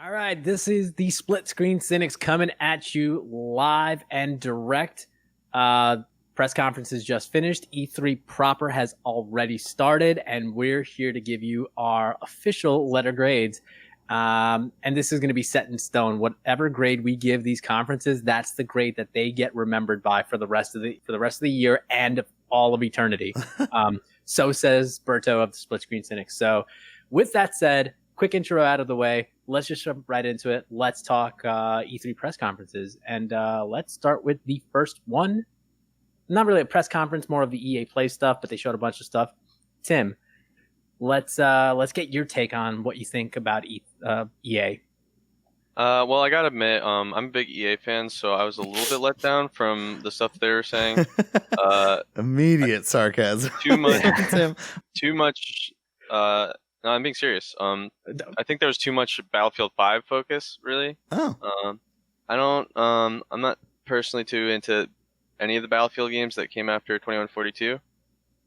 All right, this is the Split Screen Synics coming at you live and direct. Press conference is just finished. E3 proper has already started, and we're here to give you our official letter grades. And this is going to be set in stone. Whatever grade we give these conferences, that's the grade that they get remembered by for the rest of the year and all of eternity. So says Berto of the Split Screen Synics. So, with that said, quick intro out of the way. Let's just jump right into it. Let's talk E3 press conferences, and let's start with the first one. Not really a press conference, more of the EA Play stuff, but they showed a bunch of stuff. Tim, let's get your take on what you think about EA. Well, I gotta admit, I'm a big EA fan, so I was a little bit let down from the stuff they were saying. Immediate sarcasm. Too much. Tim. Too much. No, I'm being serious. I think there was too much Battlefield 5 focus, really. Oh. I'm not personally too into any of the Battlefield games that came after 2142,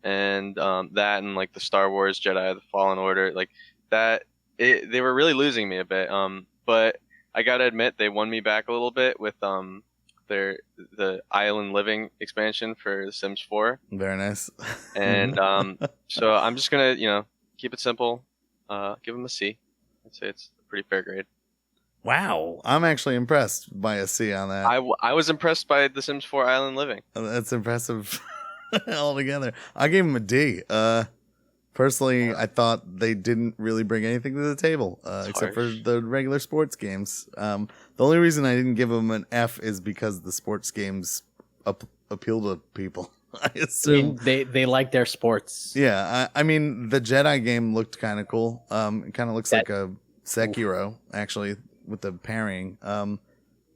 and that and like the Star Wars Jedi the Fallen Order, like that. They were really losing me a bit. But I gotta admit they won me back a little bit with the Island Living expansion for The Sims 4. Very nice. And so I'm just gonna keep it simple. Give them a C. I'd say it's a pretty fair grade. Wow, I'm actually impressed by a C on that. I was impressed by The Sims 4 Island Living. That's impressive altogether. I gave him a D. Personally, I thought they didn't really bring anything to the table except for the regular sports games. The only reason I didn't give them an F is because the sports games appeal to people. I assume they like their sports. Yeah, I mean the Jedi game looked kind of cool. It kind of looks like a Sekiro actually with the parrying. And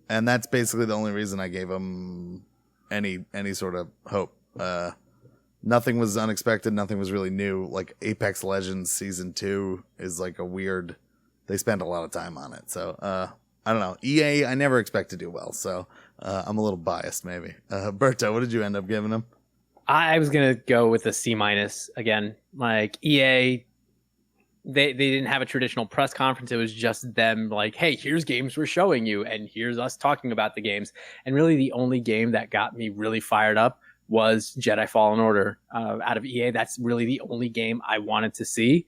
that's basically the only reason I gave them any sort of hope. Nothing was unexpected. Nothing was really new. Like Apex Legends Season 2 is like a weird. They spent a lot of time on it, so I don't know. EA, I never expect to do well, so I'm a little biased maybe. Berto, what did you end up giving them? I was gonna go with a C- again. Like EA, they didn't have a traditional press conference. It was just them like, hey, here's games we're showing you, and here's us talking about the games. And really, the only game that got me really fired up was Jedi Fallen Order out of EA. That's really the only game I wanted to see.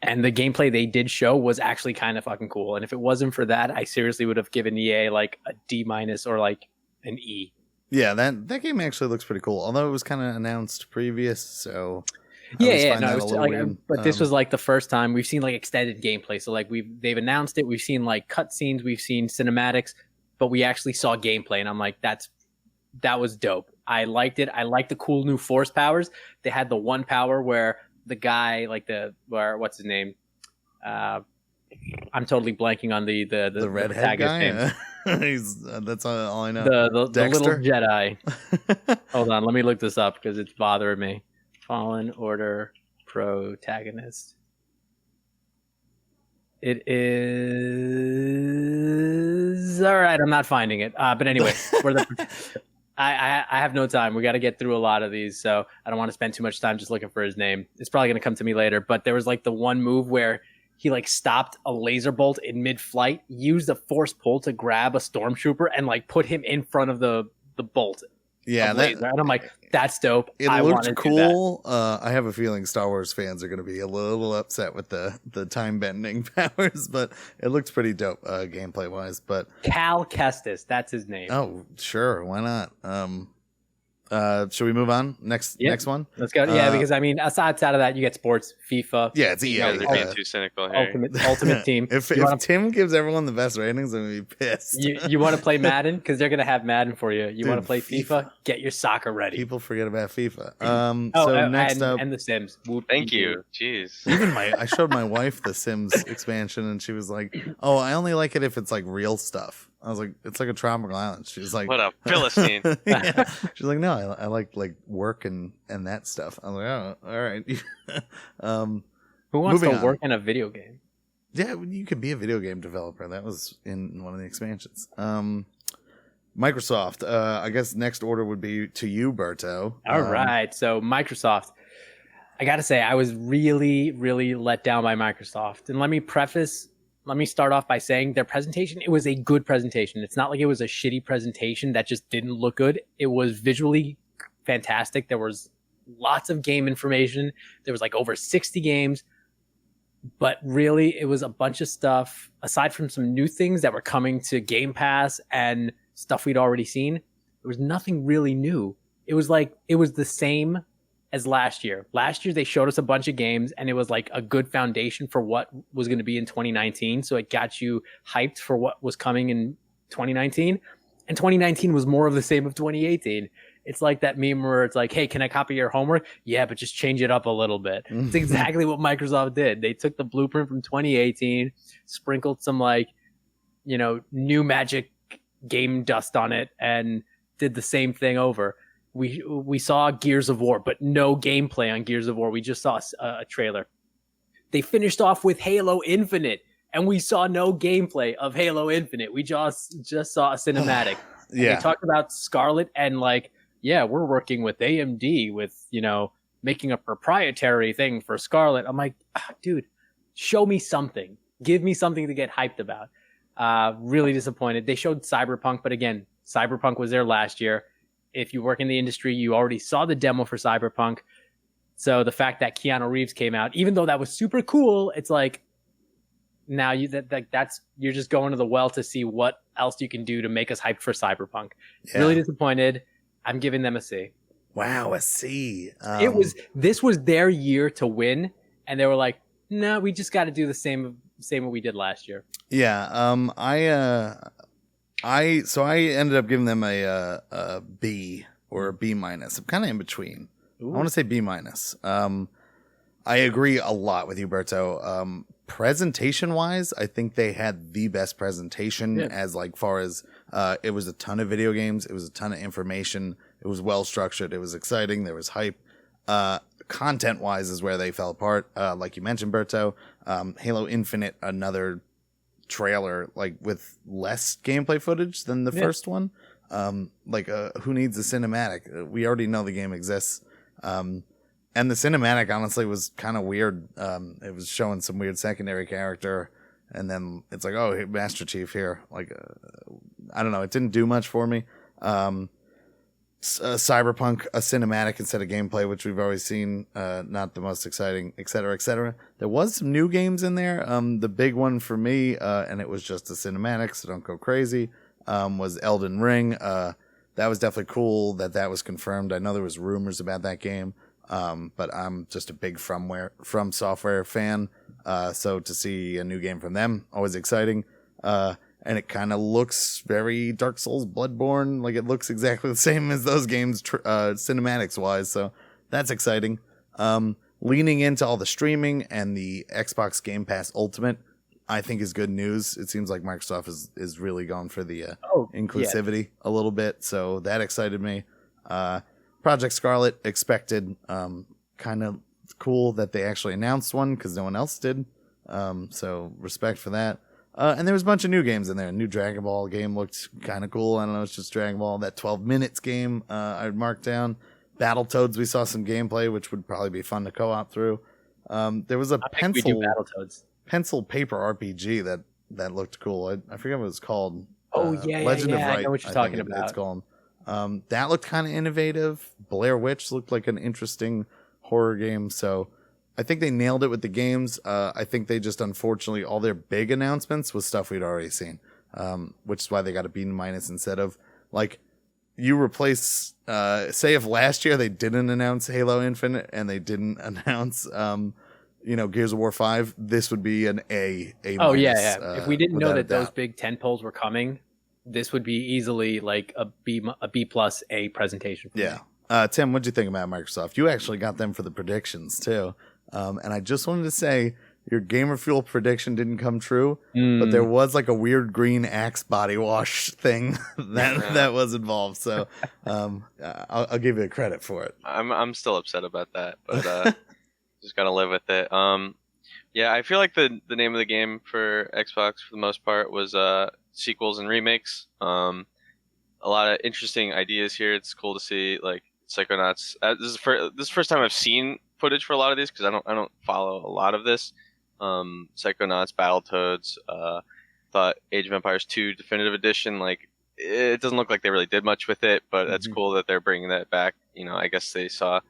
And the gameplay they did show was actually kind of fucking cool. And if it wasn't for that, I seriously would have given EA like a D- or like an E. Yeah, that game actually looks pretty cool. Although it was kind of announced previous, so but this was like the first time we've seen like extended gameplay. So like they've announced it, we've seen like cutscenes, we've seen cinematics, but we actually saw gameplay, and I'm like, that was dope. I liked it. I liked the cool new force powers. They had the one power where the guy, what's his name? I'm totally blanking on the redhead guy. Name. That's all I know. The little Jedi. Hold on, let me look this up because it's bothering me. Fallen Order protagonist. It is all right. I'm not finding it. But anyway, I have no time. We got to get through a lot of these, so I don't want to spend too much time just looking for his name. It's probably going to come to me later. But there was like the one move where he like stopped a laser bolt in mid-flight, used a force pull to grab a stormtrooper, and like put him in front of the bolt. Yeah, and I'm like, that's dope. It looked cool. I have a feeling Star Wars fans are going to be a little upset with the time bending powers, but it looked pretty dope gameplay wise. But Cal Kestis, that's his name. Oh, sure, why not? Should we move on? Next one? Let's go. Yeah, because I mean, aside of that, you get sports, FIFA. Yeah, it's EA. You guys are being too cynical here. Ultimate Team. If Tim gives everyone the best ratings, I'm going to be pissed. You want to play Madden? Because they're going to have Madden for you. You want to play FIFA? Get your soccer ready. People forget about FIFA. Next up... And The Sims. Thank you. Jeez. Even I showed my wife The Sims expansion, and she was like, oh, I only like it if it's like real stuff. I was like, it's like a tropical island. She's like, what a Philistine. Yeah. She's like, no, I like work and that stuff. I was like, oh, all right. Who wants to work in a video game? Yeah, you could be a video game developer. That was in one of the expansions. Microsoft. I guess next order would be to you, Berto. All right. So Microsoft. I got to say, I was really, really let down by Microsoft. And let me preface let me start off by saying their presentation, it was a good presentation. It's not like it was a shitty presentation that just didn't look good. It was visually fantastic. There was lots of game information. There was like over 60 games, but really it was a bunch of stuff aside from some new things that were coming to Game Pass and stuff we'd already seen. There was nothing really new. It was the same as last year. Last year, they showed us a bunch of games, and it was like a good foundation for what was going to be in 2019. So it got you hyped for what was coming in 2019. And 2019 was more of the same of 2018. It's like that meme where it's like, hey, can I copy your homework? Yeah, but just change it up a little bit. It's exactly what Microsoft did. They took the blueprint from 2018, sprinkled some new magic game dust on it, and did the same thing over. We saw Gears of War, but no gameplay on Gears of War. We just saw a trailer. They finished off with Halo Infinite, and we saw no gameplay of Halo Infinite. We just saw a cinematic. Yeah. They talked about Scarlet and we're working with AMD with, making a proprietary thing for Scarlet. I'm like, dude, show me something. Give me something to get hyped about. Really disappointed. They showed Cyberpunk, but again, Cyberpunk was there last year. If you work in the industry, you already saw the demo for Cyberpunk. So the fact that Keanu Reeves came out, even though that was super cool, it's like now you're just going to the well to see what else you can do to make us hyped for Cyberpunk. Yeah. Really disappointed. I'm giving them a C. Wow, a C. This was their year to win, and they were like, no, we just got to do the same what we did last year. Yeah. I ended up giving them a B or a B minus. I'm kind of in between. Ooh. I want to say B minus. I agree a lot with you, Berto. Presentation wise, I think they had the best presentation as far as it was a ton of video games. It was a ton of information. It was well structured. It was exciting. There was hype. Content wise is where they fell apart. Like you mentioned, Berto, Halo Infinite, another trailer with less gameplay footage than the first one. Who needs a cinematic? We already know the game exists. And the cinematic honestly was kind of weird. It was showing some weird secondary character, and then it's like, oh, Master Chief here. I don't know. It didn't do much for me. Cyberpunk, a cinematic instead of gameplay, which we've always seen, not the most exciting, et cetera, et cetera. There was some new games in there. The big one for me, and it was just a cinematic, so don't go crazy, was Elden Ring. That was definitely cool that was confirmed. I know there was rumors about that game, but I'm just a big From Software fan, so to see a new game from them, always exciting. And it kind of looks very Dark Souls, Bloodborne. It looks exactly the same as those games, cinematics-wise. So that's exciting. Leaning into all the streaming and the Xbox Game Pass Ultimate, I think is good news. It seems like Microsoft is really going for the inclusivity a little bit. So that excited me. Project Scarlet, expected. Kind of cool that they actually announced one because no one else did. So respect for that. And there was a bunch of new games in there. A new Dragon Ball game looked kind of cool. I don't know, it's just Dragon Ball. That 12 minutes game I marked down. Battletoads, we saw some gameplay, which would probably be fun to co-op through. There was a pencil paper RPG that looked cool. I forget what it was called. Legend of Right, I know what you're talking about. It's called. That looked kind of innovative. Blair Witch looked like an interesting horror game. So I think they nailed it with the games. I think they just, unfortunately, all their big announcements was stuff we'd already seen, which is why they got a B minus instead of you replace. Say if last year they didn't announce Halo Infinite and they didn't announce, Gears of War 5, this would be an A. Oh minus, yeah. If we didn't know that those big tentpoles were coming, this would be easily a B plus A presentation. For me. Tim, what'd you think about Microsoft? You actually got them for the predictions too. And I just wanted to say your Gamer Fuel prediction didn't come true, but there was a weird green Axe body wash thing that was involved. So I'll give you a credit for it. I'm still upset about that, but just gotta live with it. I feel like the name of the game for Xbox for the most part was sequels and remakes. A lot of interesting ideas here. It's cool to see Psychonauts. This is the first time I've seen footage for a lot of these because I don't follow a lot of this. Psychonauts, Battletoads. Thought Age of Empires 2 Definitive Edition, like, it doesn't look like they really did much with it, but that's cool that they're bringing that back. You know, I guess they saw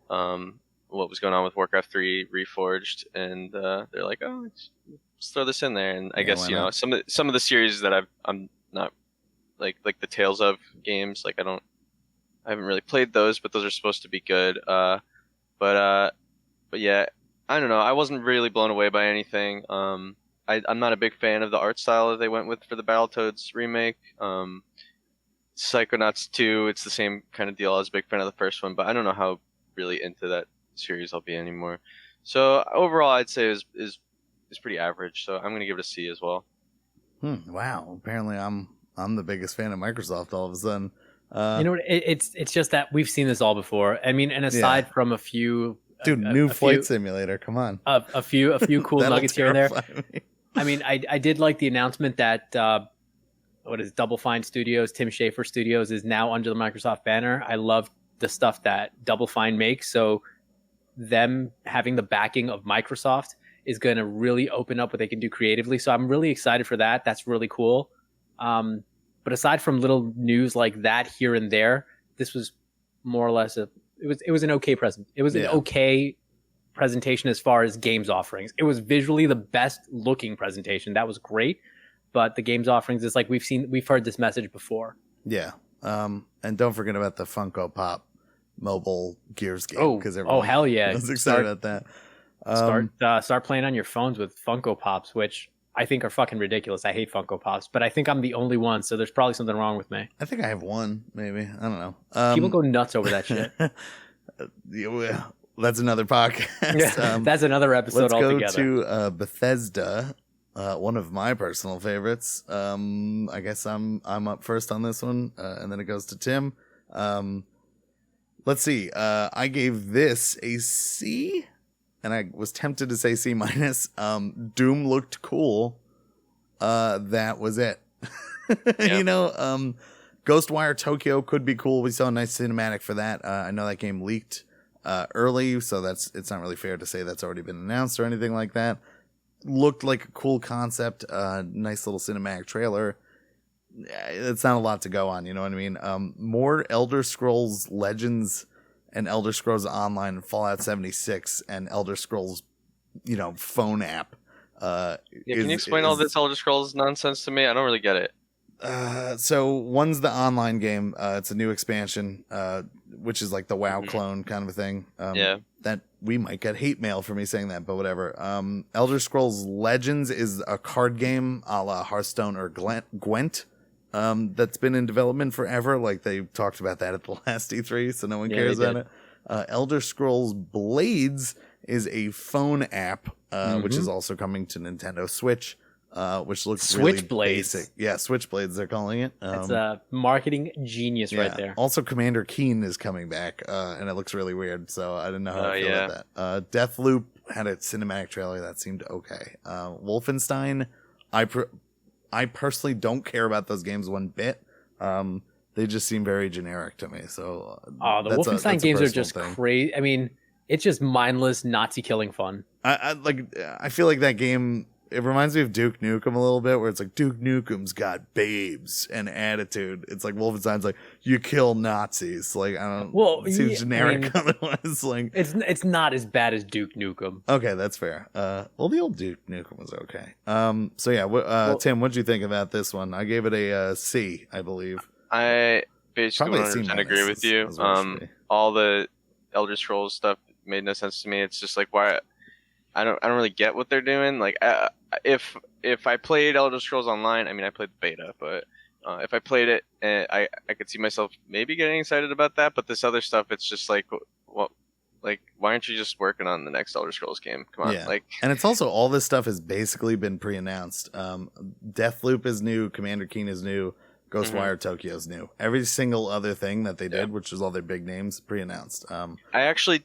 what was going on with Warcraft 3 Reforged, and they're like, oh, let's throw this in there. And I guess, you know, some of the series that I'm not like the Tales of games, like I haven't really played those, but those are supposed to be good. But yeah, I don't know. I wasn't really blown away by anything. I'm not a big fan of the art style that they went with for the Battletoads remake. Psychonauts 2, it's the same kind of deal. I was a big fan of the first one, but I don't know how really into that series I'll be anymore. So overall, I'd say is pretty average. So I'm gonna give it a C as well. Wow. Apparently, I'm the biggest fan of Microsoft all of a sudden. You know what? It's just that we've seen this all before. I mean, and aside from a few, dude, new Flight Simulator. Come on, a few cool nuggets here and there. Me. I mean, I did like the announcement that Double Fine Studios, Tim Schafer Studios, is now under the Microsoft banner. I love the stuff that Double Fine makes. So them having the backing of Microsoft is going to really open up what they can do creatively. So I'm really excited for that. That's really cool. But aside from little news like that here and there, this was more or less it was an okay present. It was an okay presentation as far as games offerings. It was visually the best looking presentation. That was great. But the games offerings is like we've heard this message before. Yeah. And don't forget about the Funko Pop mobile Gears game. Hell yeah. I was excited about that. Start playing on your phones with Funko Pops, which I think are fucking ridiculous. I hate Funko Pops, but I think I'm the only one, so there's probably something wrong with me. I think I have one, maybe. I don't know. People go nuts over that shit. That's another podcast. That's another episode altogether. Let's go to Bethesda, one of my personal favorites. I guess I'm up first on this one, and then it goes to Tim. Let's see. I gave this a C. And I was tempted to say C minus. Doom looked cool. That was it. Yep. You know, Ghostwire Tokyo could be cool. We saw a nice cinematic for that. I know that game leaked early, so it's not really fair to say that's already been announced or anything like that. Looked like a cool concept. Nice little cinematic trailer. It's not a lot to go on, you know what I mean? More Elder Scrolls Legends and Elder Scrolls Online and Fallout 76 and Elder Scrolls, you know, phone app. Can you explain all this Elder Scrolls nonsense to me? I don't really get it. So one's the online game. It's a new expansion, which is like the WoW clone kind of a thing. That we might get hate mail for me saying that, but whatever. Elder Scrolls Legends is a card game a la Hearthstone or Gwent. That's been in development forever. Like they talked about that at the last E3, so no one cares about it. Elder Scrolls Blades is a phone app, which is also coming to Nintendo Switch, which looks really basic. Yeah, Switchblades they're calling it. It's a marketing genius right there. Also, Commander Keen is coming back, and it looks really weird, so I didn't know how to feel about that. Deathloop had a cinematic trailer that seemed okay. Wolfenstein, I personally don't care about those games one bit. They just seem very generic to me. So the Wolfenstein games are just crazy. I mean, it's just mindless Nazi killing fun. I feel like that game. It reminds me of Duke Nukem a little bit, where it's like Duke Nukem's got babes and attitude. It's like Wolfenstein's like you kill Nazis. Like I don't. Well, it seems generic otherwise. Like it's not as bad as Duke Nukem. Okay, that's fair. Well, the old Duke Nukem was okay. So yeah, Tim, what'd you think about this one? I gave it a C, I believe. I basically 100% agree with you. All the Elder Scrolls stuff made no sense to me. It's just like why. I don't really get what they're doing. Like, if I played Elder Scrolls Online, I mean, I played the beta, but if I played it, I could see myself maybe getting excited about that. But this other stuff, it's just like, well, like, why aren't you just working on the next Elder Scrolls game? Come on, like. And it's also all this stuff has basically been pre-announced. Deathloop is new, Commander Keen is new, Ghostwire Tokyo's new. Every single other thing that they did, which was all their big names, pre-announced. I actually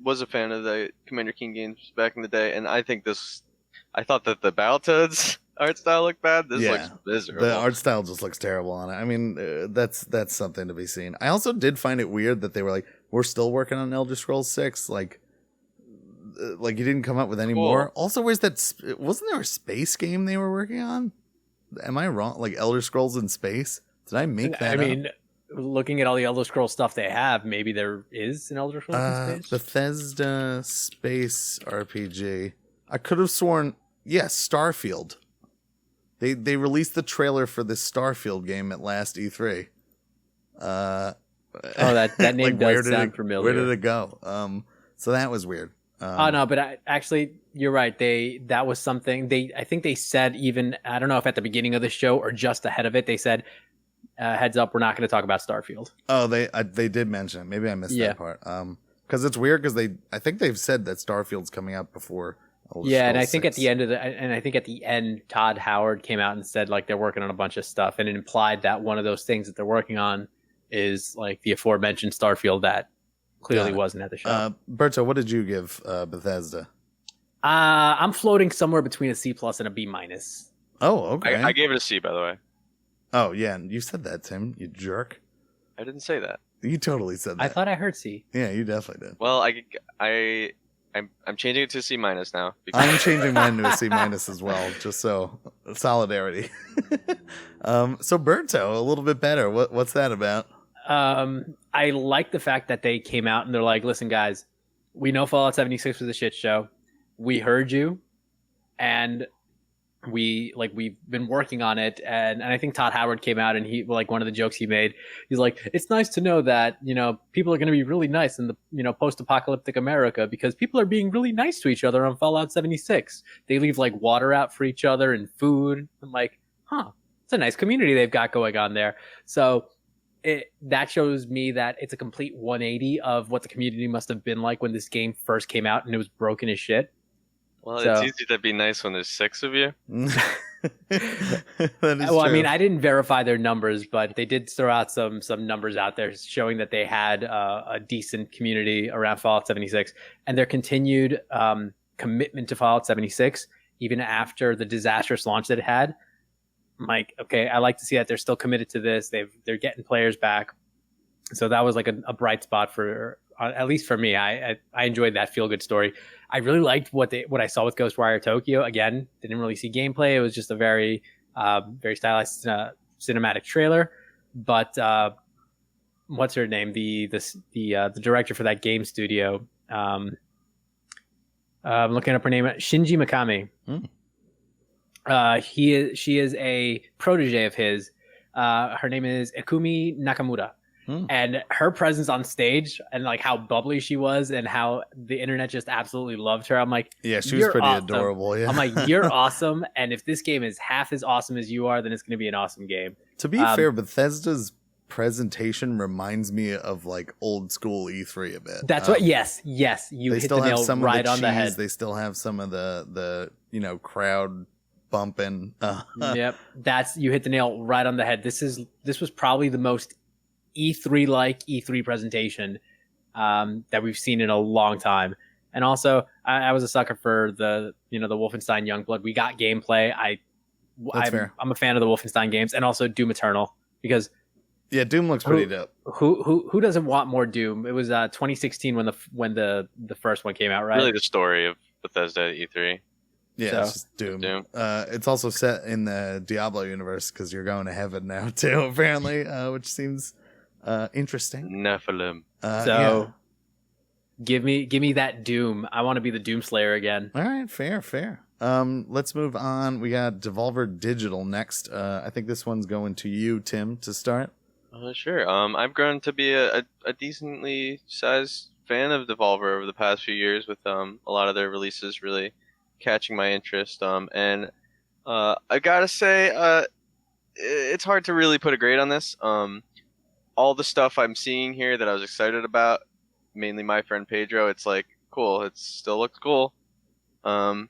was a fan of the Commander Keen games back in the day, and I thought that the Battletoads art style looked bad. This looks miserable. The art style just looks terrible on it. I mean, that's something to be seen. I also did find it weird that they were like, we're still working on Elder Scrolls 6. Like, like you didn't come up with any Cool. more. Also, where's that? Wasn't there a space game they were working on? Am I wrong? Like Elder Scrolls in space? Did I make that? I up? mean, looking at all the Elder Scrolls stuff they have, maybe there is an Elder Scrolls in space. Bethesda space RPG. I could have sworn, yes, Starfield. They released the trailer for this Starfield game at last E3. Oh, that name like, does sound familiar. Where did it go? So that was weird. Oh no, but actually, you're right. That was something I think they said, even, I don't know if at the beginning of the show or just ahead of it, they said, heads up, we're not going to talk about Starfield. Oh, they did mention it. Maybe I missed that part. Because it's weird because I think they've said that Starfield's coming out before. And I think at the end, Todd Howard came out and said like they're working on a bunch of stuff, and it implied that one of those things that they're working on is like the aforementioned Starfield that clearly wasn't at the show. Berto, what did you give Bethesda? I'm floating somewhere between a C+ and a B-. Oh, okay. I gave it a C, by the way. Oh yeah, you said that, Tim. You jerk. I didn't say that. You totally said that. I thought I heard C. Yeah, you definitely did. Well, I'm changing it to C- now. I'm changing mine to a C- as well, just so solidarity. So Berto, a little bit better. What's that about? I like the fact that they came out and they're like, listen, guys, we know Fallout 76 was a shit show. We heard you, and we've been working on it. And I think Todd Howard came out and he, like, one of the jokes he made, he's like, it's nice to know that, people are going to be really nice in the, post-apocalyptic America because people are being really nice to each other on Fallout 76. They leave like water out for each other and food. I'm like, it's a nice community they've got going on there. So that shows me that it's a complete 180 of what the community must have been like when this game first came out and it was broken as shit. Well, it's easy to be nice when there's 6 of you. True. I mean, I didn't verify their numbers, but they did throw out some numbers out there showing that they had a decent community around Fallout 76, and their continued commitment to Fallout 76, even after the disastrous launch that it had. I'm like, okay, I like to see that they're still committed to this. They're getting players back, so that was like a bright spot for, at least for me. I enjoyed that feel good story. I really liked what I saw with Ghostwire Tokyo. Again, didn't really see gameplay. It was just a very very stylized cinematic trailer. But what's her name? The director for that game studio. I'm looking up her name. Shinji Mikami. She is a protege of his. Her name is Ikumi Nakamura. And her presence on stage and like how bubbly she was and how the internet just absolutely loved her. I'm like, yeah, she was pretty adorable. Yeah. I'm like, you're awesome. And if this game is half as awesome as you are, then it's going to be an awesome game. To be fair, Bethesda's presentation reminds me of like old school E3 a bit. That's what. Yes. You they hit still the have nail some right of the on the head. They still have some of the crowd bumping. Yep. You hit the nail right on the head. This was probably the most E3-like E3 presentation that we've seen in a long time. And also, I was a sucker for the Wolfenstein Youngblood. We got gameplay. I'm a fan of the Wolfenstein games, and also Doom Eternal, because Doom looks pretty dope. Who doesn't want more Doom? It was 2016 when the first one came out, right? Really, the story of Bethesda at E3. Yeah, it's just Doom. It's also set in the Diablo universe because you're going to heaven now too, apparently, which seems interesting. Nephilim. Give me that Doom. I want to be the Doom Slayer again. All right, fair. Let's move on. We got Devolver Digital next. I think this one's going to you, Tim, to start. Sure. I've grown to be a decently sized fan of Devolver over the past few years, with a lot of their releases really catching my interest. And I gotta say, it's hard to really put a grade on this. All the stuff I'm seeing here that I was excited about, mainly my friend Pedro, it's like, cool, it still looks cool. The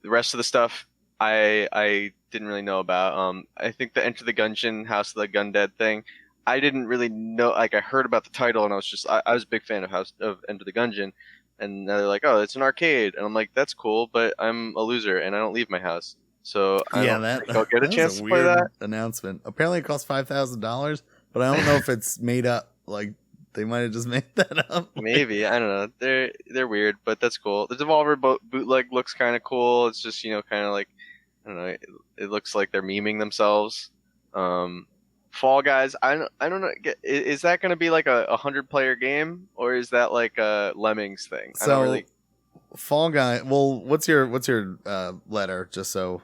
rest of the stuff I didn't really know about. I think the Enter the Gungeon, House of the Gundead thing, I didn't really know. Like, I heard about the title and I was a big fan of Enter the Gungeon, and now they're like, oh, it's an arcade, and I'm like, that's cool, but I'm a loser and I don't leave my house, so I'll get a chance to play that. Announcement. Apparently, it costs $5,000. But I don't know if it's made up. Like, They might have just made that up. Maybe, I don't know. They're weird, but that's cool. The Devolver bootleg looks kind of cool. It's just kind of like, I don't know. It looks like they're memeing themselves. Fall Guys, I don't know. Is that going to be like a 100-player game, or is that like a Lemmings thing? So, I don't really. Fall Guy. Well, what's your letter? Just so.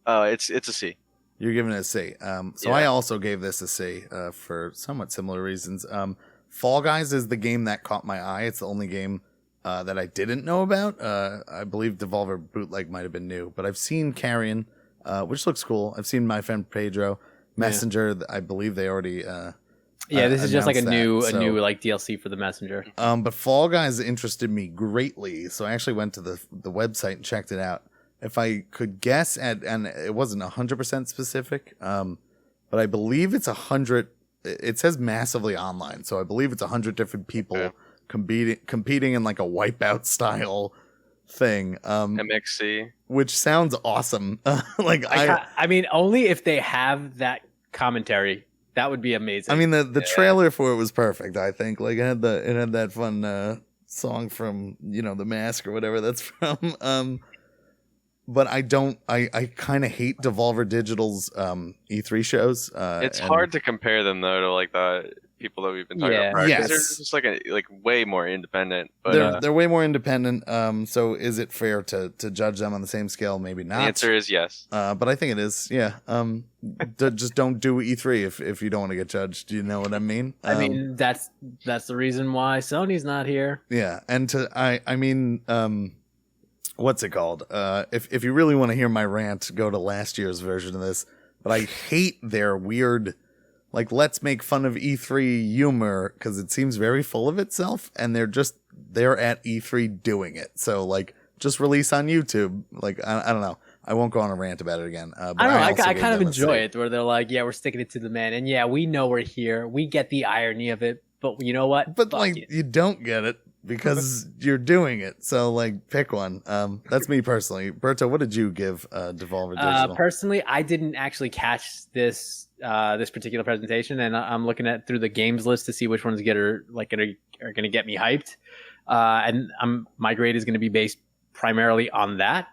It's a C. You're giving it a C. So I also gave this a C for somewhat similar reasons. Fall Guys is the game that caught my eye. It's the only game that I didn't know about. I believe Devolver Bootleg might have been new, but I've seen Carrion, which looks cool. I've seen My Friend Pedro. Messenger, I believe they already this is just like a new like DLC for the Messenger. But Fall Guys interested me greatly, so I actually went to the website and checked it out. If I could guess and it wasn't 100% specific, but I believe it's 100. It says massively online, so I believe it's 100 different people competing in like a Wipeout style thing. MXC, which sounds awesome. I mean, only if they have that commentary, that would be amazing. I mean, the trailer for it was perfect. I think it had that fun song from The Mask or whatever that's from. But I kind of hate Devolver Digital's E3 shows. It's hard to compare them though to like the people that we've been talking about. Yes. They're just like way more independent. But they're way more independent. So is it fair to judge them on the same scale? Maybe not. The answer is yes. But I think it is. Yeah. Just don't do E3 if you don't want to get judged. You know what I mean? I mean that's the reason why Sony's not here. Yeah, and I mean. What's it called? If you really want to hear my rant, go to last year's version of this. But I hate their weird, like, let's make fun of E3 humor because it seems very full of itself, and they're at E3 doing it. So like, just release on YouTube. Like, I don't know. I won't go on a rant about it again. But I don't know. I kind of enjoy it where they're like, yeah, we're sticking it to the man, and yeah, we know we're here. We get the irony of it, but you know what? But you don't get it. Because you're doing it, so like pick one. That's me personally. Berto, what did you give Devolver Digital? Personally, I didn't actually catch this particular presentation, and I'm looking at through the games list to see which ones are going to get me hyped. And my grade is going to be based primarily on that.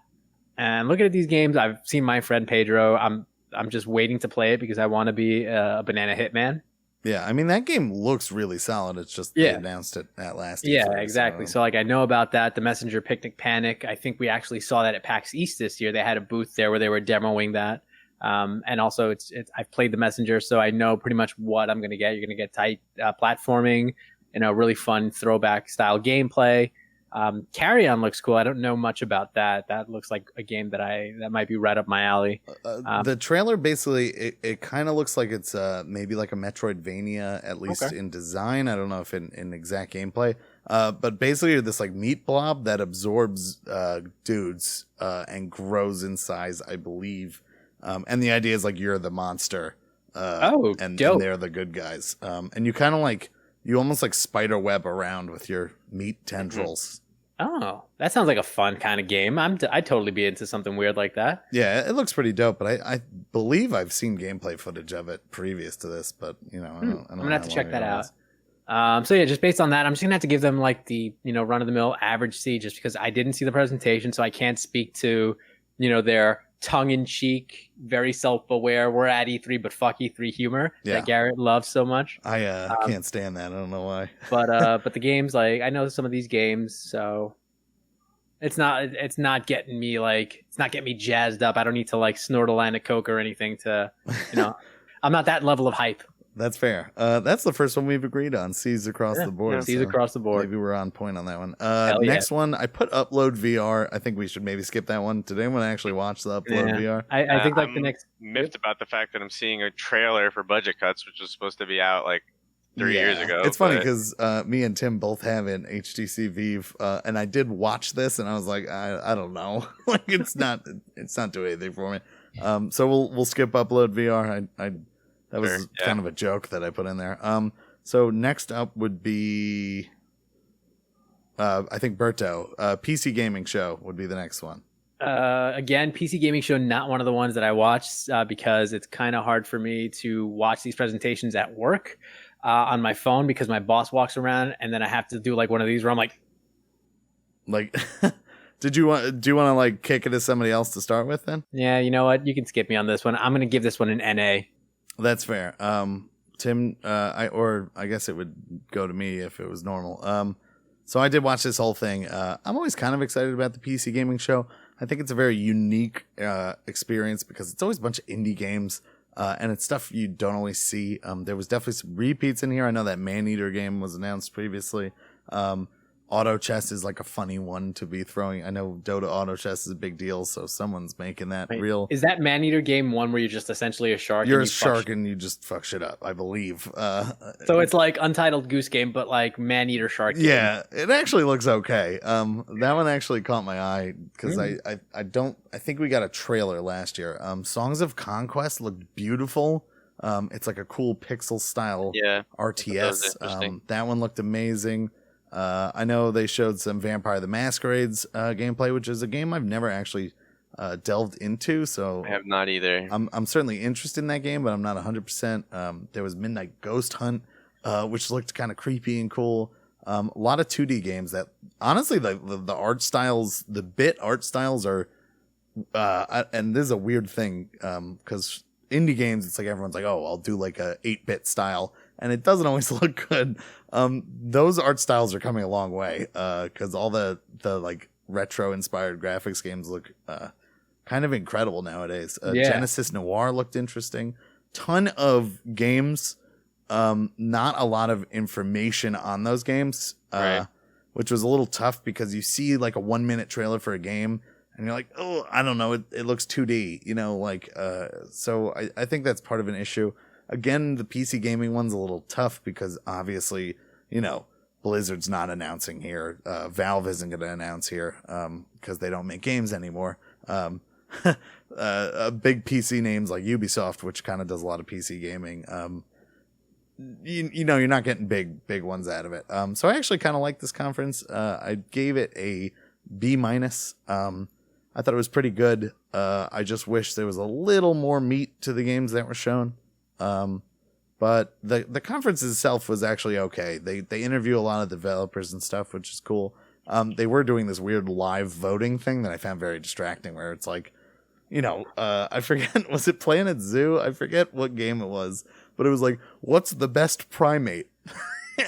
And looking at these games, I've seen My Friend Pedro. I'm just waiting to play it because I want to be a Banana Hitman. Yeah, I mean, that game looks really solid. It's just they announced it at last. Yeah, exactly. So like I know about that. The Messenger Picnic Panic. I think we actually saw that at PAX East this year. They had a booth there where they were demoing that. And also I've played the Messenger, so I know pretty much what I'm going to get. You're going to get tight platforming, really fun throwback style gameplay. Carry On looks cool. I don't know much about that. That looks like a game that might be right up my alley. The trailer basically it kind of looks like it's maybe like a Metroidvania, at least in design. I don't know if in exact gameplay. But basically you're this like meat blob that absorbs dudes and grows in size, I believe. And the idea is like you're the monster. And they're the good guys. And you kind of like you almost like spider web around with your meat tendrils. Oh, that sounds like a fun kind of game. I'd totally be into something weird like that. Yeah, it looks pretty dope, but I believe I've seen gameplay footage of it previous to this, but I don't I'm gonna have to check that out. So yeah, just based on that, I'm just gonna have to give them like the run of the mill average C, just because I didn't see the presentation, so I can't speak to their tongue-in-cheek, very self-aware, we're at E3 but fuck E3 humor that Garrett loves so much. I can't stand that. I don't know why. But the games, like, I know some of these games, so it's not getting me jazzed up. I don't need to like snort a line of coke or anything to I'm not that level of hype. That's fair. That's the first one we've agreed on. C's across the board. C's across the board. Maybe we're on point on that one. Next one, I put Upload VR. I think we should maybe skip that one. Did anyone actually watch the Upload VR? I think like the next miffed about the fact that I'm seeing a trailer for Budget Cuts, which was supposed to be out like 3 years ago. It's funny because me and Tim both have an HTC Vive, and I did watch this, and I was like, I don't know, like it's not doing anything for me. So we'll skip Upload VR. That was kind of a joke that I put in there. So next up would be, I think Berto, PC Gaming Show would be the next one. Again, PC Gaming Show, not one of the ones that I watched because it's kind of hard for me to watch these presentations at work. on my phone because my boss walks around, and then I have to do like one of these where I'm like, do you want to like kick it to somebody else to start with then? yeah, you know what? You can skip me on this one. I'm gonna give this one an NA. That's fair. Tim, I guess it would go to me if it was normal. So I did watch this whole thing. I'm always kind of excited about the PC gaming show. I think it's a very unique experience because it's always a bunch of indie games, and it's stuff you don't always see. There was definitely some repeats in here. I know that Maneater game was announced previously. Auto chess is like a funny one to be throwing. I know Dota auto chess is a big deal, so someone's making that real. Is that Maneater game one where you're just essentially a shark? You're a shark and you just fuck shit up, I believe. So it's like Untitled Goose Game, but like Maneater Shark game. Yeah, it actually looks okay. That one actually caught my eye because I think we got a trailer last year. Songs of Conquest looked beautiful. It's like a cool pixel style RTS. That one looked amazing. I know they showed some Vampire the Masquerade's gameplay, which is a game I've never actually delved into. So I have not either. I'm certainly interested in that game, but I'm not 100%. There was Midnight Ghost Hunt, which looked kind of creepy and cool. A lot of 2D games that honestly the art styles, the bit art styles are, and this is a weird thing because indie games, it's like everyone's like, oh, I'll do like a 8-bit style. And it doesn't always look good. Those art styles are coming a long way because all the like retro inspired graphics games look kind of incredible nowadays. Genesis Noir looked interesting. Ton of games. Not a lot of information on those games, which was a little tough because you see like a 1-minute trailer for a game and you're like, oh, I don't know. It looks 2D, you know, like so I think that's part of an issue. Again, the PC gaming one's a little tough because obviously, you know, Blizzard's not announcing here. Valve isn't going to announce here because they don't make games anymore. Big PC names like Ubisoft, which kind of does a lot of PC gaming, you know, you're not getting big ones out of it. So I actually kind of like this conference. I gave it a B-. I thought it was pretty good. I just wish there was a little more meat to the games that were shown. But the conference itself was actually okay. They interview a lot of developers and stuff, which is cool. They were doing this weird live voting thing that I found very distracting, where it's like, you know, I forget, was it Planet Zoo? I forget what game it was, but it was like, what's the best primate?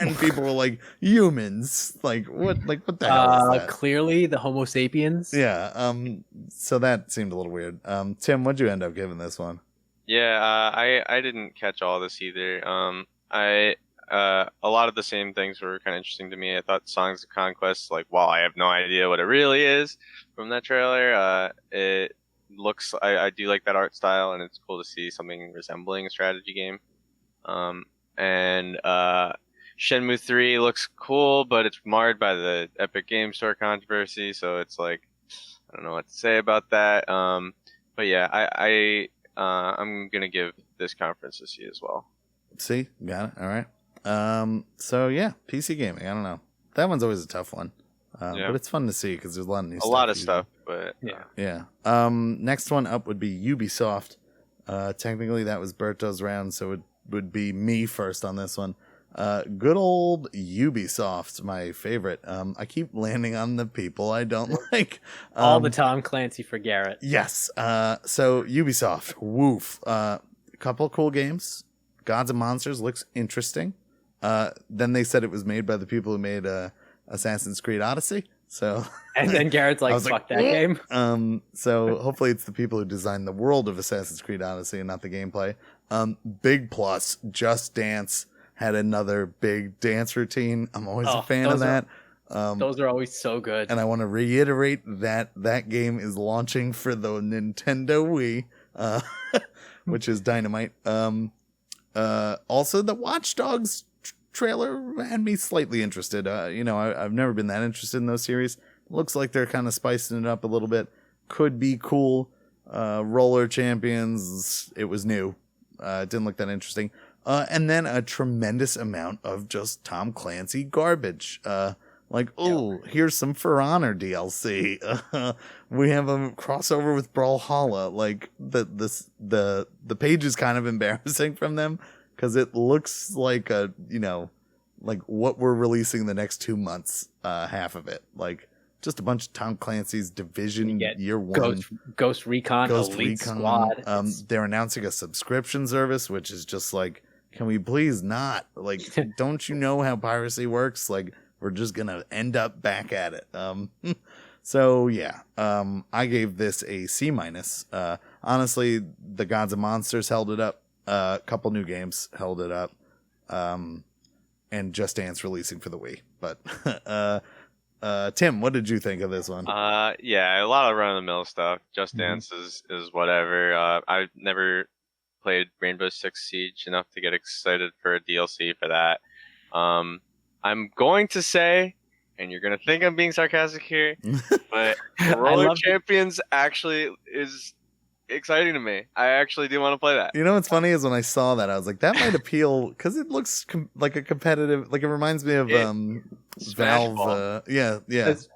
And people were like, humans. Like what the hell is that? Clearly the Homo sapiens. Yeah. So that seemed a little weird. Tim, what'd you end up giving this one? Yeah, I didn't catch all this either. A lot of the same things were kind of interesting to me. I thought Songs of Conquest, like, while I have no idea what it really is from that trailer, it looks, I do like that art style, and it's cool to see something resembling a strategy game. And Shenmue 3 looks cool, but it's marred by the Epic Game Store controversy, so it's like, I don't know what to say about that. But yeah, I'm going to give this conference a C as well. C? Got it. All right. So, yeah, PC gaming. I don't know. That one's always a tough one. But it's fun to see because there's a lot of new stuff. A lot of stuff, but yeah. Yeah. Next one up would be Ubisoft. Technically, that was Berto's round, so it would be me first on this one. Good old Ubisoft, my favorite. I keep landing on the people I don't like. All the Tom Clancy for Garrett. Yes. So Ubisoft, woof. A couple cool games. Gods and Monsters looks interesting. Then they said it was made by the people who made Assassin's Creed Odyssey. So and then Garrett's like, fuck that game. So hopefully it's the people who designed the world of Assassin's Creed Odyssey and not the gameplay. Big plus, Just Dance had another big dance routine. I'm always a fan of that. Those are always so good. And I want to reiterate that that game is launching for the Nintendo Wii, which is dynamite. Also, the Watch Dogs trailer had me slightly interested. You know, I've never been that interested in those series. Looks like they're kind of spicing it up a little bit. Could be cool. Roller Champions, it was new. It didn't look that interesting. And then a tremendous amount of just Tom Clancy garbage. Here's some For Honor DLC. We have a crossover with Brawlhalla. Like the page is kind of embarrassing from them because it looks like like what we're releasing the next 2 months, half of it. Like just a bunch of Tom Clancy's Division Year 1. Ghost Recon, Elite Squad. They're announcing a subscription service, which is just like, can we please not? Like, don't you know how piracy works? Like, we're just going to end up back at it. So, yeah, I gave this a C-. Honestly, the Gods and Monsters held it up. A couple new games held it up. And Just Dance releasing for the Wii. But Tim, what did you think of this one? Yeah, a lot of run-of-the-mill stuff. Just Dance is whatever. I've never played Rainbow Six Siege enough to get excited for a DLC for that. I'm going to say, and you're going to think I'm being sarcastic here, but Roller Champions actually is exciting to me. I actually do want to play that. You know what's funny is when I saw that, I was like, that might appeal because it looks like a competitive, like it reminds me of Valve. Yeah. There's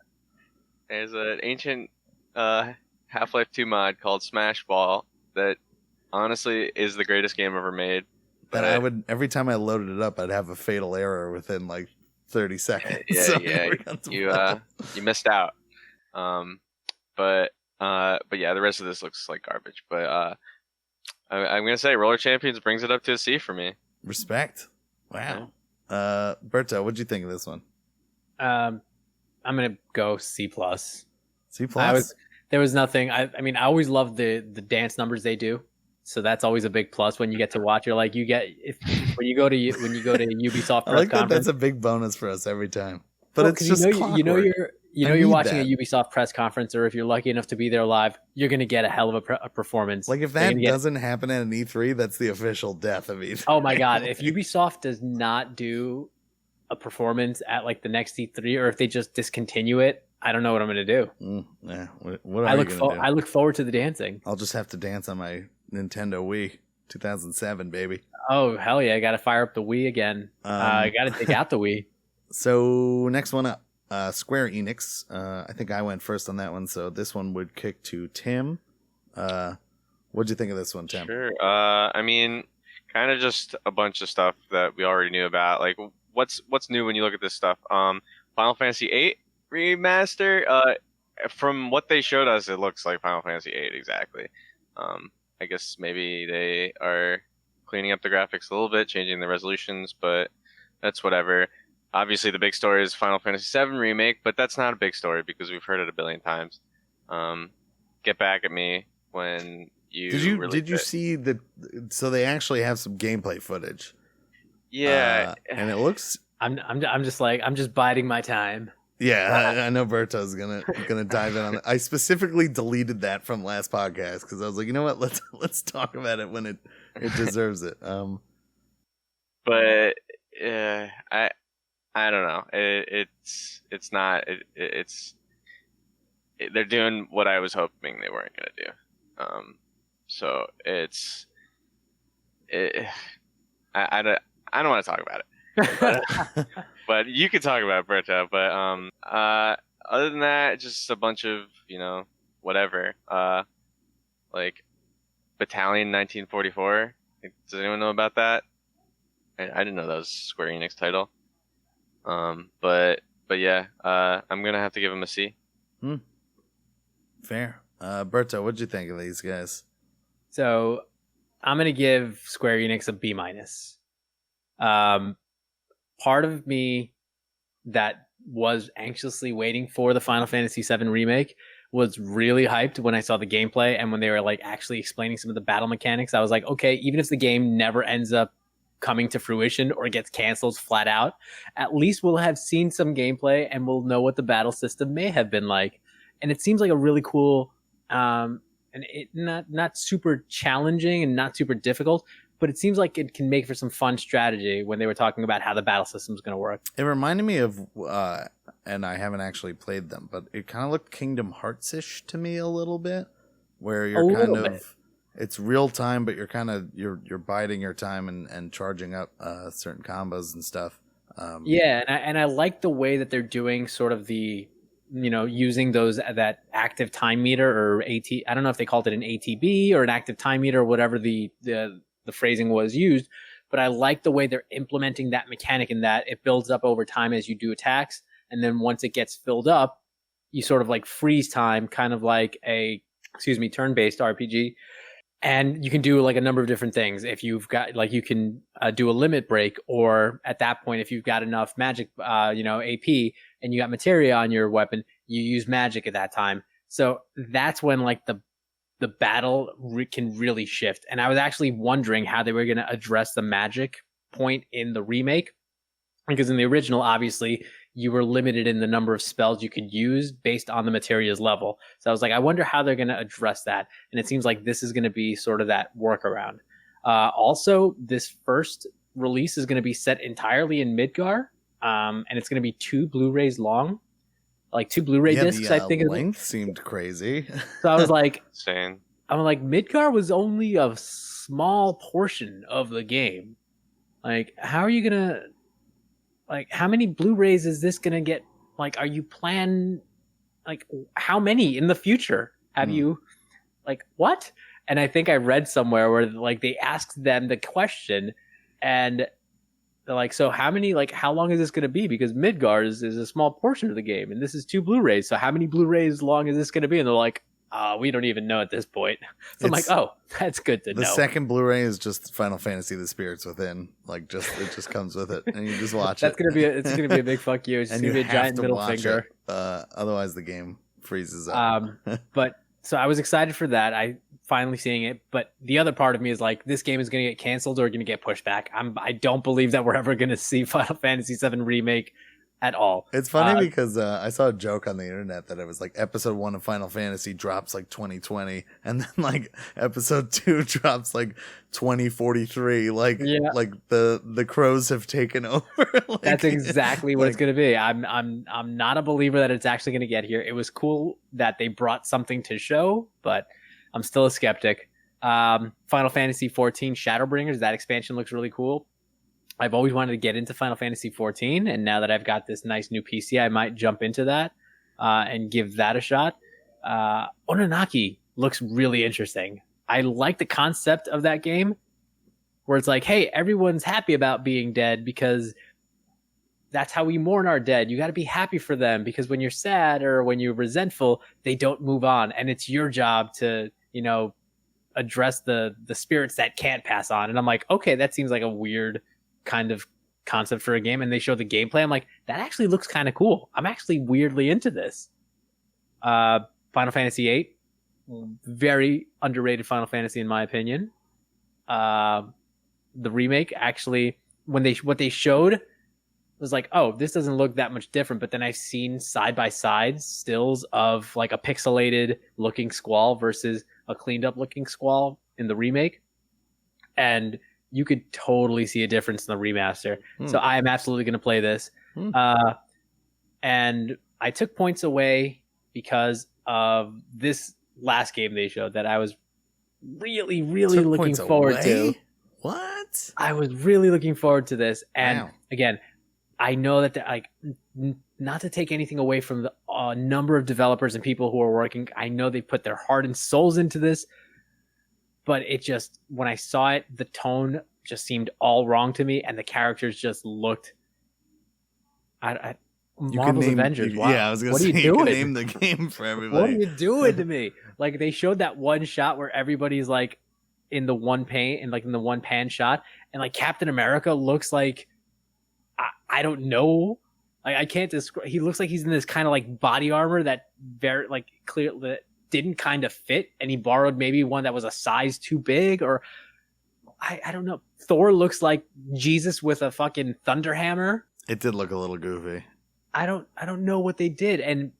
an ancient Half-Life 2 mod called Smash Ball that honestly is the greatest game ever made. But I would, every time I loaded it up, I'd have a fatal error within like 30 seconds. You missed out. But yeah, the rest of this looks like garbage. But I'm gonna say Roller Champions brings it up to a C for me. Respect. Wow. Berto, what'd you think of this one? I'm gonna go C+. C+. There was nothing. I mean, I always love the dance numbers they do. So that's always a big plus when you get to watch. You're like, when you go to Ubisoft press I like that. conference, That's a big bonus for us every time. But it's just you're watching a Ubisoft press conference, or if you're lucky enough to be there live, you're gonna get a hell of a performance. Like if that doesn't happen at an E3, that's the official death of E3. Oh my god! If Ubisoft does not do a performance at like the next E3, or if they just discontinue it, I don't know what I'm gonna do. Yeah, what are you gonna do? I look forward to the dancing. I'll just have to dance on my Nintendo Wii 2007, baby. Oh hell yeah! I gotta fire up the Wii again. I gotta take out the Wii. So next one up, Square Enix. I think I went first on that one, so this one would kick to Tim. What'd you think of this one, Tim? Sure. I mean, kind of just a bunch of stuff that we already knew about. Like, what's new when you look at this stuff? Final Fantasy VIII remaster. From what they showed us, it looks like Final Fantasy VIII exactly. I guess maybe they are cleaning up the graphics a little bit, changing the resolutions, but that's whatever. Obviously, the big story is Final Fantasy VII Remake, but that's not a big story because we've heard it a billion times. Get back at me when you did you see the? So they actually have some gameplay footage. Yeah, and it looks. I'm just biding my time. Yeah, I know Berto's gonna dive in on it. I specifically deleted that from last podcast because I was like, you know what? Let's talk about it when it deserves it. But I don't know. It's not. They're doing what I was hoping they weren't gonna do. So I don't want to talk about it. But you could talk about it, Berto. But other than that, just a bunch of whatever. Like Battalion 1944. Does anyone know about that? I didn't know that was a Square Enix title. But yeah, I'm gonna have to give him a C. Fair. Berto, what'd you think of these guys? So I'm gonna give Square Enix a B-. Part of me that was anxiously waiting for the Final Fantasy VII Remake was really hyped when I saw the gameplay and when they were like actually explaining some of the battle mechanics. I was like, okay, even if the game never ends up coming to fruition or gets canceled flat out, at least we'll have seen some gameplay and we'll know what the battle system may have been like. And it seems like a really cool and it not super challenging and not super difficult, but it seems like it can make for some fun strategy when they were talking about how the battle system is going to work. It reminded me of, and I haven't actually played them, but it kind of looked Kingdom Hearts-ish to me a little bit, where you're it's real time, but you're biding your time and charging up certain combos and stuff. And I like the way that they're doing sort of the, using that active time meter or I don't know if they called it an ATB or an active time meter or whatever the phrasing was used, but I like the way they're implementing that mechanic in that it builds up over time as you do attacks. And then once it gets filled up, you sort of like freeze time, kind of like a, turn-based RPG. And you can do like a number of different things. If you've got like, you can do a limit break, or at that point, if you've got enough magic, AP, and you got materia on your weapon, you use magic at that time. So that's when like the battle can really shift. And I was actually wondering how they were going to address the magic point in the remake, because in the original, obviously, you were limited in the number of spells you could use based on the materia's level. So I was like, I wonder how they're going to address that. And it seems like this is going to be sort of that workaround. Also, this first release is going to be set entirely in Midgar, and it's going to be 2 Blu-rays long, like 2 Blu-ray discs. I think the length seemed crazy. So I was like, insane. I'm like, Midgar was only a small portion of the game. Like, how are you gonna? Like, how many Blu-rays is this gonna get? Like, are you plan? Like, how many in the future have you? Like, what? And I think I read somewhere where like they asked them the question, and they're like, so how many? Like, how long is this gonna be? Because Midgar is a small portion of the game, and this is 2 Blu-rays. So how many Blu-rays long is this gonna be? And they're like, we don't even know at this point. So I'm like, oh, that's good to know. The second Blu-ray is just Final Fantasy: The Spirits Within. Like, it just comes with it, and you just watch That's it. It's gonna be a big fuck you. It's and gonna be a have giant to middle watch finger. it. Otherwise, the game freezes up. But so I was excited for that. I finally seeing it. But the other part of me is like, this game is gonna get canceled or gonna get pushed back. I don't believe that we're ever gonna see Final Fantasy VII Remake at all. It's funny because I saw a joke on the internet that it was like episode 1 of Final Fantasy drops like 2020, and then like episode 2 drops like 2043. Like, like the crows have taken over. Like, that's exactly what it's gonna be. I'm not a believer that it's actually gonna get here. It was cool that they brought something to show, but I'm still a skeptic. Final Fantasy 14 Shadowbringers, that expansion looks really cool. I've always wanted to get into Final Fantasy 14, and now that I've got this nice new PC, I might jump into that and give that a shot. Ononaki looks really interesting. I like the concept of that game, where it's like, hey, everyone's happy about being dead because that's how we mourn our dead. You got to be happy for them, because when you're sad or when you're resentful, they don't move on, and it's your job to, address the spirits that can't pass on. And I'm like, okay, that seems like a weird kind of concept for a game. And they show the gameplay. I'm like, that actually looks kind of cool. I'm actually weirdly into this. Final Fantasy VIII, very underrated Final Fantasy in my opinion. The remake, actually, what they showed was like, oh, this doesn't look that much different. But then I've seen side by side stills of like a pixelated looking Squall versus a cleaned up looking Squall in the remake, and you could totally see a difference in the remaster. So I am absolutely going to play this. And I took points away because of this last game they showed that I was really, really looking forward to. What? I was really looking forward to this. And again, I know that like, not to take anything away from the number of developers and people who are working. I know they put their heart and souls into this, but it just, when I saw it, the tone just seemed all wrong to me, and the characters just looked. Marvel's Avengers. Wow. Yeah, I was going to say, you can name the game for everybody. What are you doing to me? Like, they showed that one shot where everybody's like in the one pan shot, and like Captain America looks like, I don't know. Like, I can't describe. He looks like he's in this kind of like body armor that very like clear that didn't kind of fit, and he borrowed maybe one that was a size too big, or I don't know. Thor looks like Jesus with a fucking thunder hammer. It did look a little goofy. I don't know what they did, and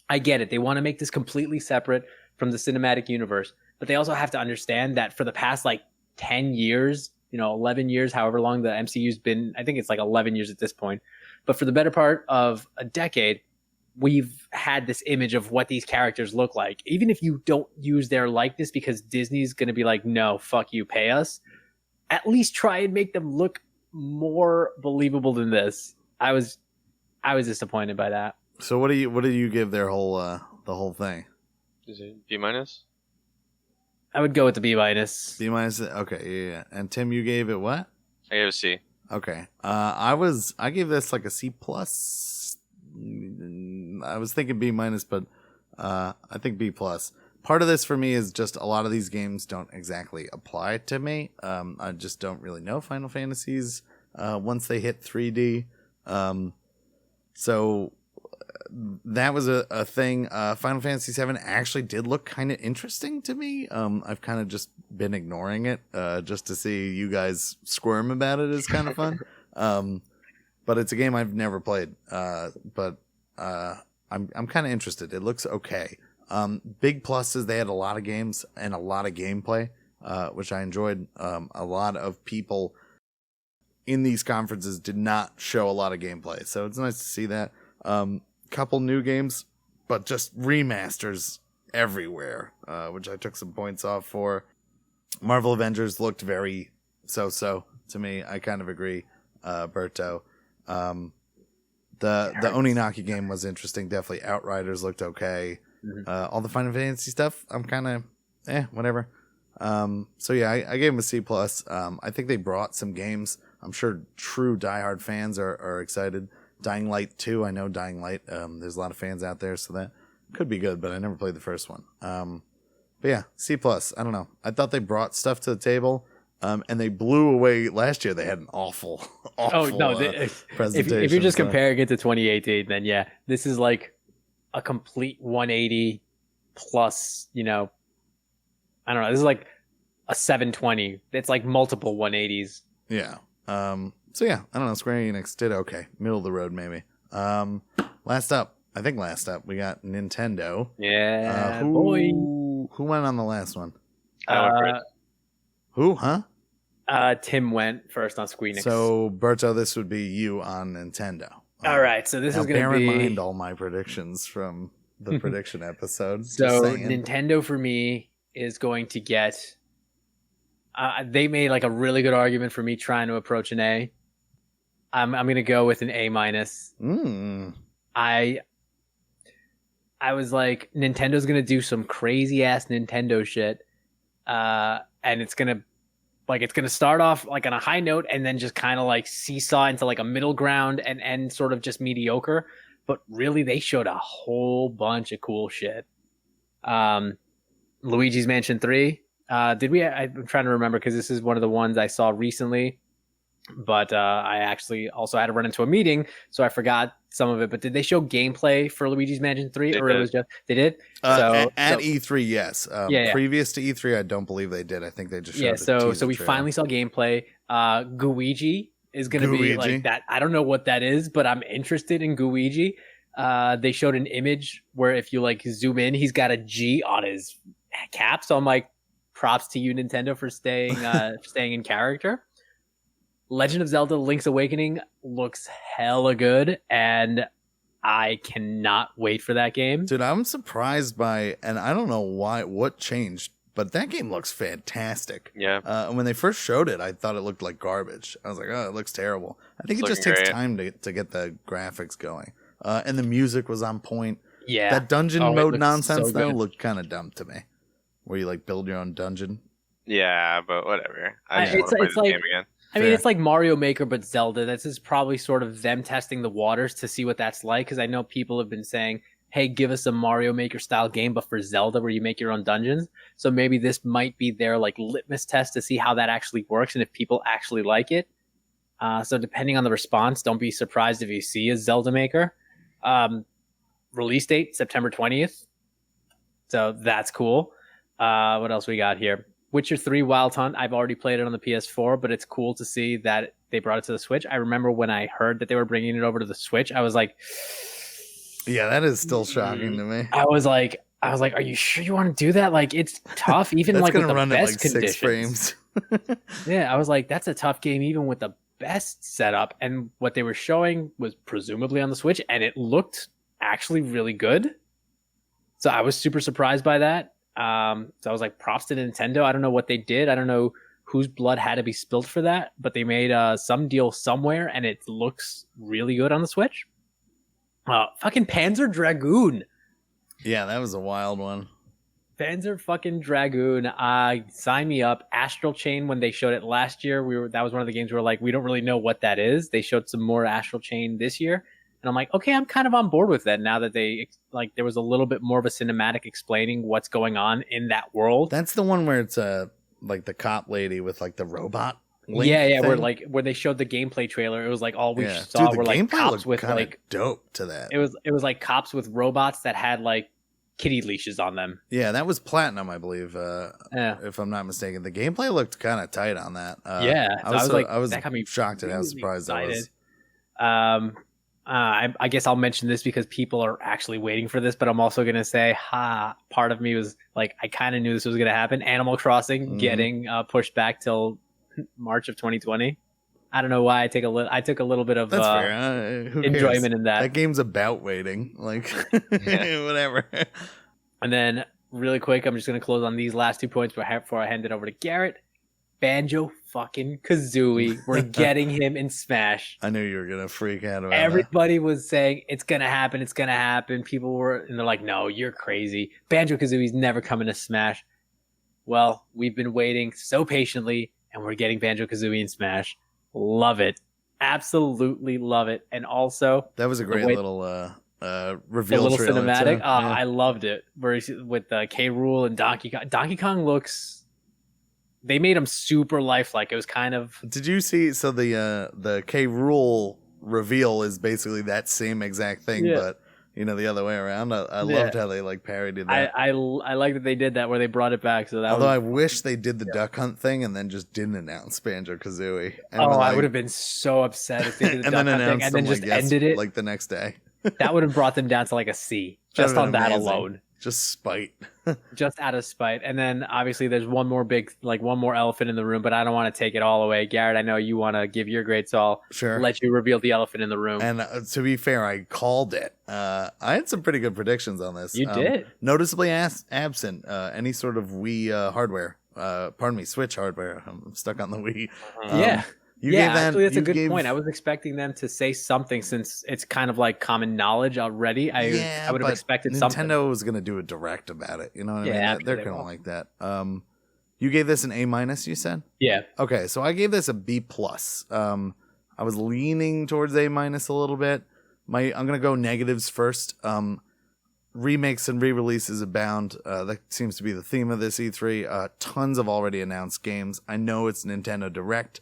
I get it. They want to make this completely separate from the cinematic universe, but they also have to understand that for the past like 10 years, 11 years, however long the MCU's been, I think it's like 11 years at this point, but for the better part of a decade, we've had this image of what these characters look like. Even if you don't use their likeness because Disney's going to be like, no, fuck you, pay us, at least try and make them look more believable than this. I was disappointed by that. So what do you give their whole the whole thing? Is it B minus? I would go with the B minus. B minus. Okay, yeah. And Tim, you gave it what? I gave a C. Okay. I gave this like a C plus. I was thinking B minus, but I think B plus. Part of this for me is just a lot of these games don't exactly apply to me. I just don't really know Final Fantasies once they hit 3D. So that was a thing. Final Fantasy VII actually did look kind of interesting to me. I've kind of just been ignoring it just to see you guys squirm about it is kind of fun. But it's a game I've never played. But I'm kind of interested. It looks okay. Big plus is they had a lot of games and a lot of gameplay, which I enjoyed. A lot of people in these conferences did not show a lot of gameplay, so it's nice to see that. Couple new games, but just remasters everywhere, which I took some points off for. Marvel Avengers looked very so-so to me. I kind of agree, Berto. The Oninaki game was interesting. Definitely Outriders looked okay. All the Final Fantasy stuff, I'm kind of whatever. So yeah, I gave them a C plus. I think they brought some games. I'm sure true diehard fans are excited. Dying Light 2, I know Dying Light. There's a lot of fans out there, so that could be good, but I never played the first one. But yeah, C plus. I don't know. I thought they brought stuff to the table, and they blew away last year. They had an awful presentation. If you're just comparing it to 2018, then yeah, this is like a complete 180 plus, I don't know. This is like a 720. It's like multiple 180s. Yeah. So yeah, I don't know. Square Enix did okay. Middle of the road, maybe. Last up, we got Nintendo. Yeah, who went on the last one? Who, huh? Tim went first on Squeenix. So, Berto, this would be you on Nintendo. All right, so this is going to be... bear in mind all my predictions from the prediction episode. So, Nintendo for me is going to get... they made like a really good argument for me trying to approach an A. I'm going to go with an A minus. I was like, Nintendo's going to do some crazy ass Nintendo shit. And it's going to start off like on a high note and then just kind of like seesaw into like a middle ground and end sort of just mediocre. But really, they showed a whole bunch of cool shit. Luigi's Mansion 3. Did we? I'm trying to remember because this is one of the ones I saw recently, but I actually also had to run into a meeting, so I forgot some of it. But did they show gameplay for Luigi's Mansion 3, or it was just they did? At E3, yes. Previous to E3, I don't believe they did. I think they just showed So we finally saw gameplay. Guigi is going to be like that. I don't know what that is, but I'm interested in Guigi. They showed an image where if you like zoom in, he's got a G on his cap. So I'm like, props to you, Nintendo, for staying in character. Legend of Zelda: Link's Awakening looks hella good, and I cannot wait for that game. Dude, I'm surprised by, and I don't know what changed, but that game looks fantastic. Yeah. And when they first showed it, I thought it looked like garbage. I was like, oh, it looks terrible. I think it just takes time to get the graphics going. And the music was on point. Yeah. That dungeon mode nonsense, though, looked kind of dumb to me. Where you like build your own dungeon. Yeah, but whatever. I just want to play this game again. I mean, it's like Mario Maker, but Zelda. This is probably sort of them testing the waters to see what that's like. Because I know people have been saying, hey, give us a Mario Maker style game, but for Zelda where you make your own dungeons. So maybe this might be their like litmus test to see how that actually works and if people actually like it. So depending on the response, don't be surprised if you see a Zelda Maker. Release date, September 20th. So that's cool. What else we got here? Witcher 3 Wild Hunt. I've already played it on the PS4, but it's cool to see that they brought it to the Switch. I remember when I heard that they were bringing it over to the Switch, I was like, yeah, that is still shocking to me. I was like, are you sure you want to do that? Like, it's tough, even like with the best conditions. 6 frames. Yeah, I was like, that's a tough game, even with the best setup. And what they were showing was presumably on the Switch, and it looked actually really good. So I was super surprised by that. So I was like, props to Nintendo. I don't know what they did. I don't know whose blood had to be spilled for that, but they made some deal somewhere, and it looks really good on the Switch. Fucking Panzer Dragoon. Yeah, that was a wild one. Panzer fucking Dragoon. Sign me up. Astral Chain, when they showed it last year, that was one of the games where like we don't really know what that is. They showed some more Astral Chain this year, and I'm like, okay, I'm kind of on board with that now that they like there was a little bit more of a cinematic explaining what's going on in that world. That's the one where it's like the cop lady with like the robot. Link yeah, thing? where they showed the gameplay trailer, it was like all we Yeah. saw Dude, the were like gameplay cops looked with kinda like dope to that. it was like cops with robots that had like kitty leashes on them. Yeah, that was Platinum, I believe. Yeah. If I'm not mistaken, the gameplay looked kind of tight on that. Yeah, I was like, I was that got me shocked at how really surprised excited. I was. I guess I'll mention this because people are actually waiting for this, but I'm also gonna say, part of me was like, I kind of knew this was gonna happen. Animal Crossing Mhm. getting pushed back till March of 2020. I don't know why I took a little bit of That's fair. Who cares? enjoyment in that. That game's about waiting. Like, whatever. And then, really quick, I'm just going to close on these last 2 points before I hand it over to Garrett. Banjo fucking Kazooie. We're getting him in Smash. I knew you were gonna freak out about that. Everybody was saying it's gonna happen. It's gonna happen. People were, and they're like, "No, you're crazy. Banjo Kazooie's never coming to Smash." Well, we've been waiting so patiently, and we're getting Banjo Kazooie in Smash. Love it. Absolutely love it. And also, That was a great little a reveal little trailer, cinematic. too. Oh, Yeah. I loved it. With K. Rool and Donkey Kong. Donkey Kong looks. They made him super lifelike. It was kind of. Did you see? So the K. Rool reveal is basically that same exact thing, Yeah. but the other way around. I loved how they like parodied that. I like that they did that where they brought it back. So that Although was, I wish they did the duck hunt thing and then just didn't announce Banjo Kazooie. I would have been so upset if they did the and duck then hunt thing announced and then them, just like, yes, ended it. like the next day. That would have brought them down to like a C That'd just have on been that amazing. alone. Just spite. Just out of spite. And then obviously there's one more elephant in the room, but I don't want to take it all away. Garrett, I know you want to give your grade, so I'll Sure. let you reveal the elephant in the room. And to be fair, I called it. I had some pretty good predictions on this. You did. Noticeably absent any sort of Wii hardware. Switch hardware. I'm stuck on the Wii. Yeah. You gave that, actually, that's a you good gave- point. I was expecting them to say something since it's kind of like common knowledge already. I would have but expected Nintendo something. was going to do a direct about it. You know what I Yeah, mean? actually They're they kind of will. like that. You gave this an A-, you said? Yeah. Okay, so I gave this a B+. I was leaning towards A- a little bit. I'm gonna go negatives first. Remakes and re-releases abound. That seems to be the theme of this E3. Tons of already announced games. I know it's Nintendo Direct.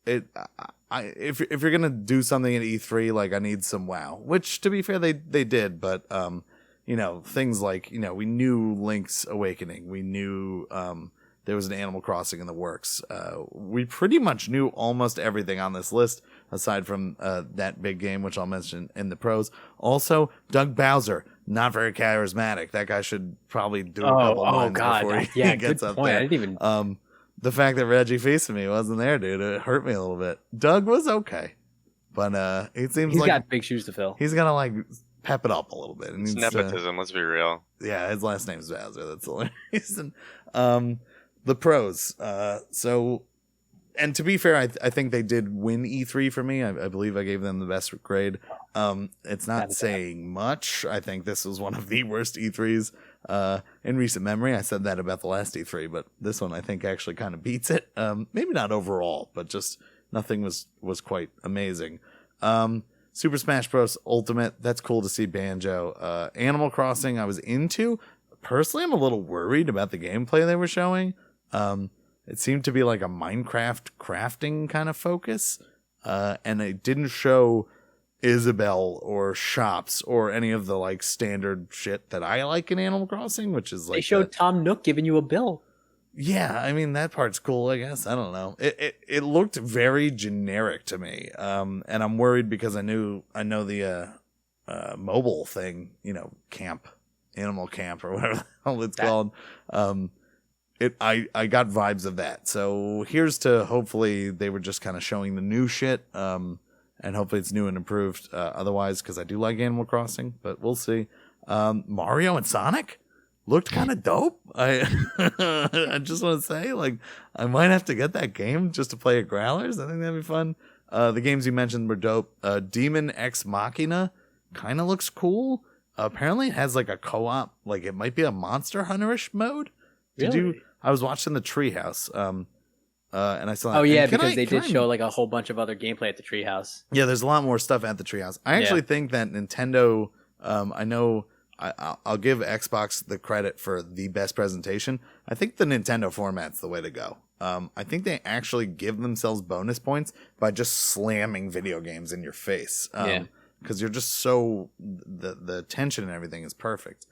If you're gonna do something at E3, like I need some wow. Which, to be fair, they did. But things like we knew Link's Awakening. We knew there was an Animal Crossing in the works. We pretty much knew almost everything on this list, aside from that big game, which I'll mention in the pros. Also, Doug Bowser, not very charismatic. That guy should probably do a couple lines before he Yeah, gets good up point. there. I didn't even. The fact that Reggie Fils-Aimé wasn't there, dude, it hurt me a little bit. Doug was okay, but it seems He's like got big shoes to fill. he's gonna like pep it up a little bit. It It's needs to- nepotism. Let's be real. yeah, his last name's Bowser. That's the only reason. The pros. And to be fair, I think they did win E3 for me. I believe I gave them the best grade. It's not saying much. I think this was one of the worst E3s in recent memory. I said that about the last E3, but this one I think actually kind of beats it. Maybe not overall, but just nothing was quite amazing. Super Smash Bros. Ultimate, that's cool to see Banjo. Animal Crossing I was into. Personally, I'm a little worried about the gameplay they were showing. It seemed to be like a Minecraft crafting kind of focus. And it didn't show Isabelle or shops or any of the like standard shit that I like in Animal Crossing, which is like They showed Tom Nook giving you a bill. yeah, I mean that part's cool, I guess. I don't know. It looked very generic to me. And I'm worried because I know the mobile thing, camp, animal camp or whatever the hell it's called. I got vibes of that. So here's to hopefully they were just kind of showing the new shit. And hopefully it's new and improved. Otherwise, because I do like Animal Crossing, but we'll see. Mario and Sonic looked kind of dope. I just want to say, like, I might have to get that game just to play at Growlers. I think that'd be fun. The games you mentioned were dope. Demon Ex Machina kind of looks cool. apparently it has like a co-op, like it might be a Monster Hunter-ish mode. Really? I was watching the Treehouse, and I saw. Oh yeah, and because they did show like a whole bunch of other gameplay at the Treehouse. Yeah, there's a lot more stuff at the Treehouse. I actually think that Nintendo. I know. I'll give Xbox the credit for the best presentation. I think the Nintendo format's the way to go. I think they actually give themselves bonus points by just slamming video games in your face. Because you're just so the tension and everything is perfect.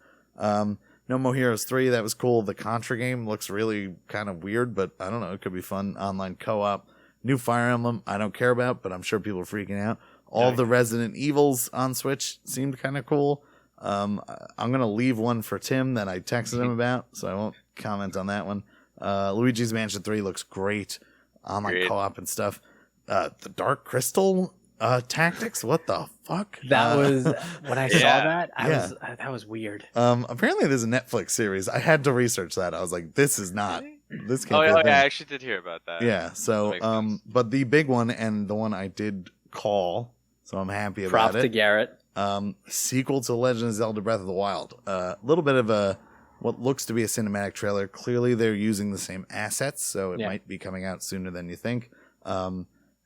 No More Heroes 3, that was cool. The Contra game looks really kind of weird, but I don't know. It could be fun. Online co-op. New Fire Emblem, I don't care about, but I'm sure people are freaking out. All the Resident Evils on Switch seemed kind of cool. I'm going to leave one for Tim that I texted him about, so I won't comment on that one. Luigi's Mansion 3 looks great. Online co-op and stuff. The Dark Crystal Tactics? What the fuck? That was when I saw that. That was weird. Apparently, there's a Netflix series. I had to research that. I was like, this is not. This can't. I actually did hear about that. Yeah. So, but the big one and the one I did call, so I'm happy about it. Props to Garrett. Sequel to Legend of Zelda: Breath of the Wild. A little bit of what looks to be a cinematic trailer. Clearly, they're using the same assets, so it might be coming out sooner than you think.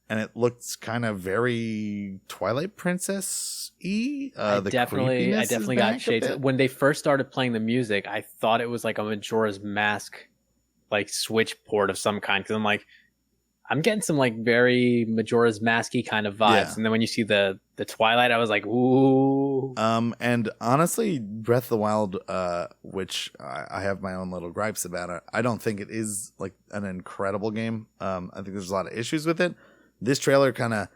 And it looks kind of very Twilight Princess-y. I definitely got shades. When they first started playing the music, I thought it was like a Majora's Mask, like Switch port of some kind. Because I'm like, I'm getting some like very Majora's Mask-y kind of vibes. Yeah. And then when you see the Twilight, I was like, ooh. And honestly, Breath of the Wild, which I have my own little gripes about it, I don't think it is like an incredible game. I think there's a lot of issues with it. This trailer kind of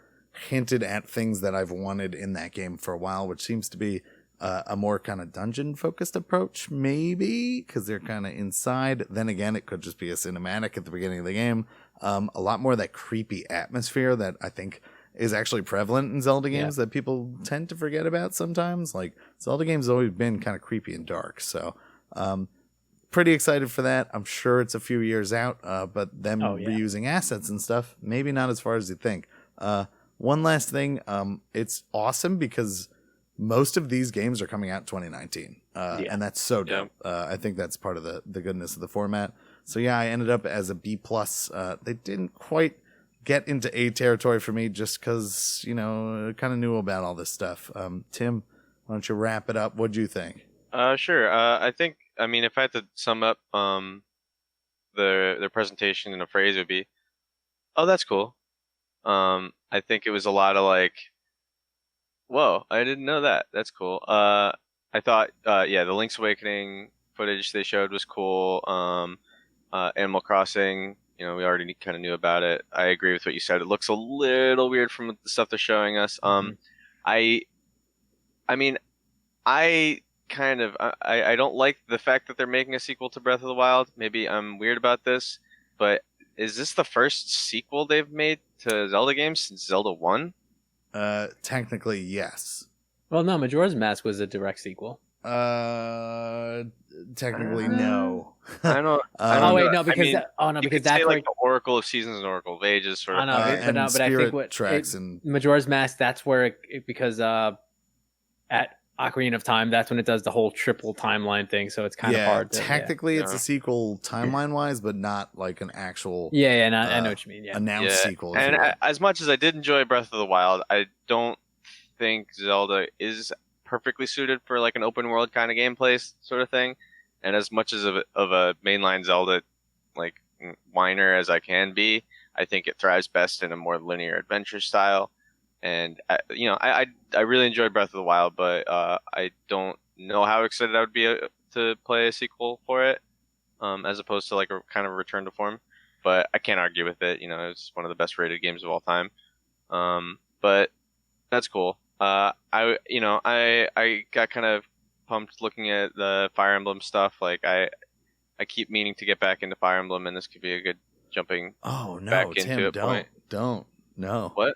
hinted at things that I've wanted in that game for a while, which seems to be a more kind of dungeon-focused approach, maybe, because they're kind of inside. Then again, it could just be a cinematic at the beginning of the game. A lot more of that creepy atmosphere that I think is actually prevalent in Zelda games that people tend to forget about sometimes. Like, Zelda games have always been kind of creepy and dark, so... pretty excited for that. I'm sure it's a few years out, but them reusing assets and stuff, maybe not as far as you think. One last thing, it's awesome because most of these games are coming out in 2019, and that's so dope. I think that's part of the goodness of the format. So yeah, I ended up as a B+. They didn't quite get into A territory for me just because, I kind of knew about all this stuff. Tim, why don't you wrap it up? What'd you think? Sure. I mean, if I had to sum up their presentation in a phrase, it would be, "Oh, that's cool." I think it was a lot of like, "Whoa, I didn't know that. That's cool." I thought, the Link's Awakening footage they showed was cool. Animal Crossing, we already kind of knew about it. I agree with what you said. It looks a little weird from the stuff they're showing us. I mean, I don't like the fact that they're making a sequel to Breath of the Wild. Maybe I'm weird about this, but is this the first sequel they've made to Zelda games since Zelda 1? Technically, yes. Well, no, Majora's Mask was a direct sequel. Technically, no. I don't. Because that's like the Oracle of Seasons and Oracle of Ages sort of. But I think what tracks and Majora's Mask, that's where because at Ocarina of Time, that's when it does the whole triple timeline thing, so it's kind of hard. Technically, it's a sequel timeline-wise, but not like an actual. I know what you mean. Announced sequel. And as much as I did enjoy Breath of the Wild, I don't think Zelda is perfectly suited for like an open world kind of gameplay sort of thing. And as much as of a mainline Zelda like whiner as I can be, I think it thrives best in a more linear adventure style. And I really enjoyed Breath of the Wild, but I don't know how excited I would be to play a sequel for it, as opposed to like a kind of return to form. But I can't argue with it. It's one of the best rated games of all time. But that's cool. I got kind of pumped looking at the Fire Emblem stuff. Like I keep meaning to get back into Fire Emblem, and this could be a good jumping back into Tim, a point. Don't. No. What?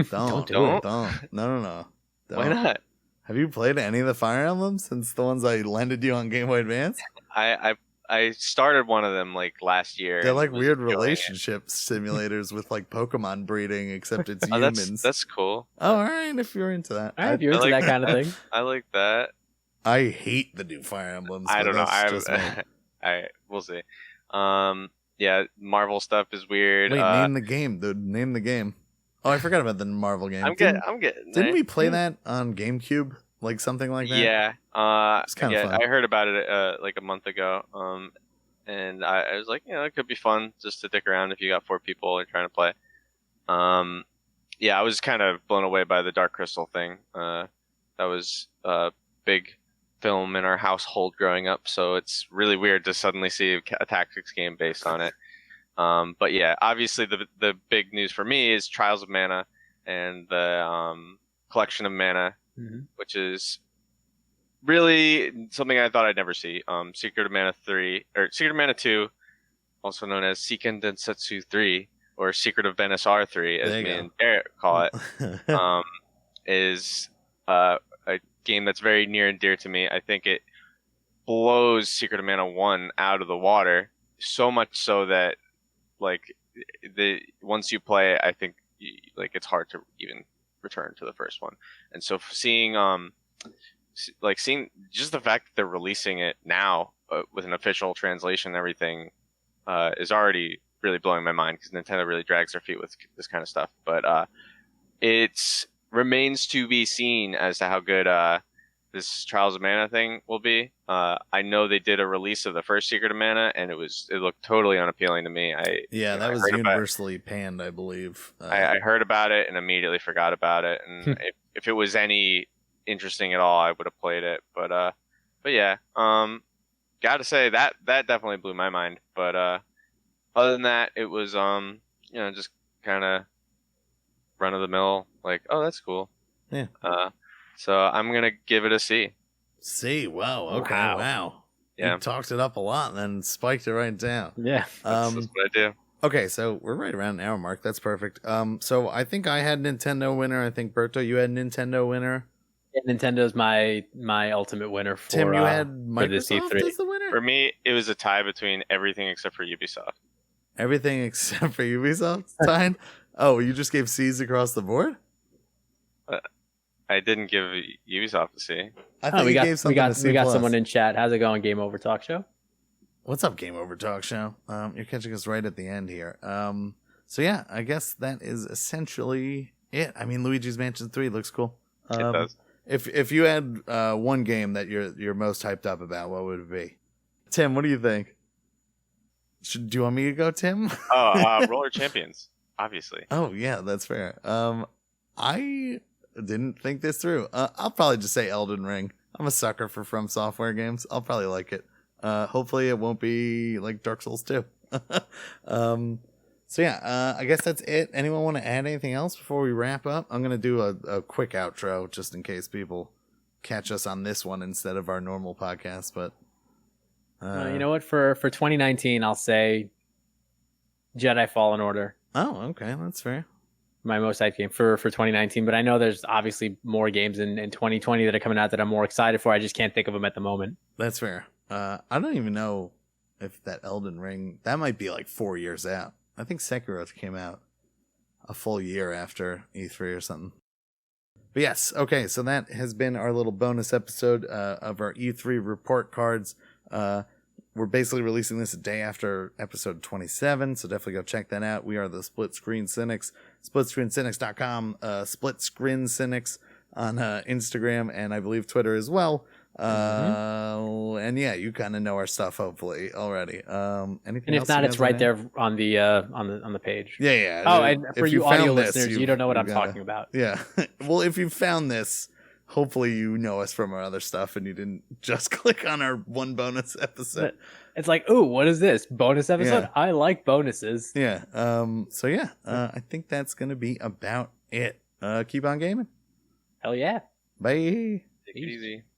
Don't. No. Don't. Why not? Have you played any of the Fire Emblems since the ones I lended you on Game Boy Advance? I started one of them like last year. They're like weird relationship simulators with like Pokemon breeding, except it's humans. That's cool. Oh, all right, if you're into that. All right, if you're into that kind of thing. I like that. I hate the new Fire Emblems. I but don't know. that's just me. We'll see. Yeah, Marvel stuff is weird. Wait, name the game, dude. Name the game. Oh, I forgot about the Marvel game. I'm getting Didn't there. we play that on GameCube? Like something like that? Yeah. It's kind of fun. I heard about it like a month ago. And I was like, it could be fun just to dick around if you got 4 people and trying to play. Yeah, I was kind of blown away by the Dark Crystal thing. That was a big film in our household growing up, so it's really weird to suddenly see a tactics game based on it. But yeah, obviously the big news for me is Trials of Mana and the collection of mana, which is really something I thought I'd never see. Secret of Mana 3 or Secret of Mana 2, also known as Seiken Densetsu 3 or Secret of Venice R3, as me and Garrett call it, is a game that's very near and dear to me. I think it blows Secret of Mana 1 out of the water, so much so that once you play it, I think it's hard to even return to the first one. And so seeing just the fact that they're releasing it now with an official translation and everything is already really blowing my mind, because Nintendo really drags their feet with this kind of stuff. But it remains to be seen as to how good this Trials of Mana thing will be. I know they did a release of the first Secret of Mana, and it looked totally unappealing to me. That was universally panned, I believe. I heard about it and immediately forgot about it. And if it was any interesting at all, I would have played it. But yeah, gotta say that definitely blew my mind. But other than that, it was just kind of run of the mill. Like, oh, that's cool. Yeah. So I'm gonna give it a C. C. Wow. Okay. Wow. Yeah. You talked it up a lot and then spiked it right down. Yeah. That's what I do. Okay, so we're right around an hour mark. That's perfect. So I think I had Nintendo winner. I think Berto, you had Nintendo winner. Yeah, Nintendo's my ultimate winner for Tim, you had for this Microsoft E3. as the winner. For me, it was a tie between everything except for Ubisoft. Everything except for Ubisoft tied. Oh, you just gave C's across the board. I didn't give Ubisoft a C. I think we you gave something got someone in chat. How's it going, Game Over Talk Show? What's up, Game Over Talk Show? You're catching us right at the end here. So yeah, I guess that is essentially it. I mean, Luigi's Mansion 3 looks cool. It does. If you had one game that you're most hyped up about, what would it be? Tim, what do you think? Do you want me to go, Tim? Roller Champions, obviously. Oh yeah, that's fair. I didn't think this through. I'll probably just say Elden Ring. I'm a sucker for From Software games. I'll probably like it. Hopefully it won't be like Dark Souls 2. So yeah, I guess that's it. Anyone want to add anything else before we wrap up? I'm going to do a quick outro just in case people catch us on this one instead of our normal podcast. But you know what? For 2019, I'll say Jedi Fallen Order. Oh, okay. That's fair. My most hyped game for 2019. But I know there's obviously more games in 2020 that are coming out that I'm more excited for. I just can't think of them at the moment. That's fair. I don't even know if that Elden Ring, that might be like 4 years out. I think Sekiro came out a full year after E3 or something. But yes, okay, so that has been our little bonus episode of our E3 report cards. We're basically releasing this a day after episode 27, so definitely go check that out. We are the Split Screen Synics, splitscreensynics.com, Split Screen Synics on Instagram, and I believe Twitter as well. And yeah, you kind of know our stuff hopefully already. Anything and if else not, it's right there on the page. Yeah. Oh, and for you audio this, listeners, you don't know what I'm talking about. Yeah. Well, if you found this, hopefully you know us from our other stuff and you didn't just click on our one bonus episode. It's like, ooh, what is this bonus episode? Yeah. I like bonuses. Yeah. So yeah, I think that's gonna be about it. Keep on gaming. Hell yeah. Bye. Take it easy.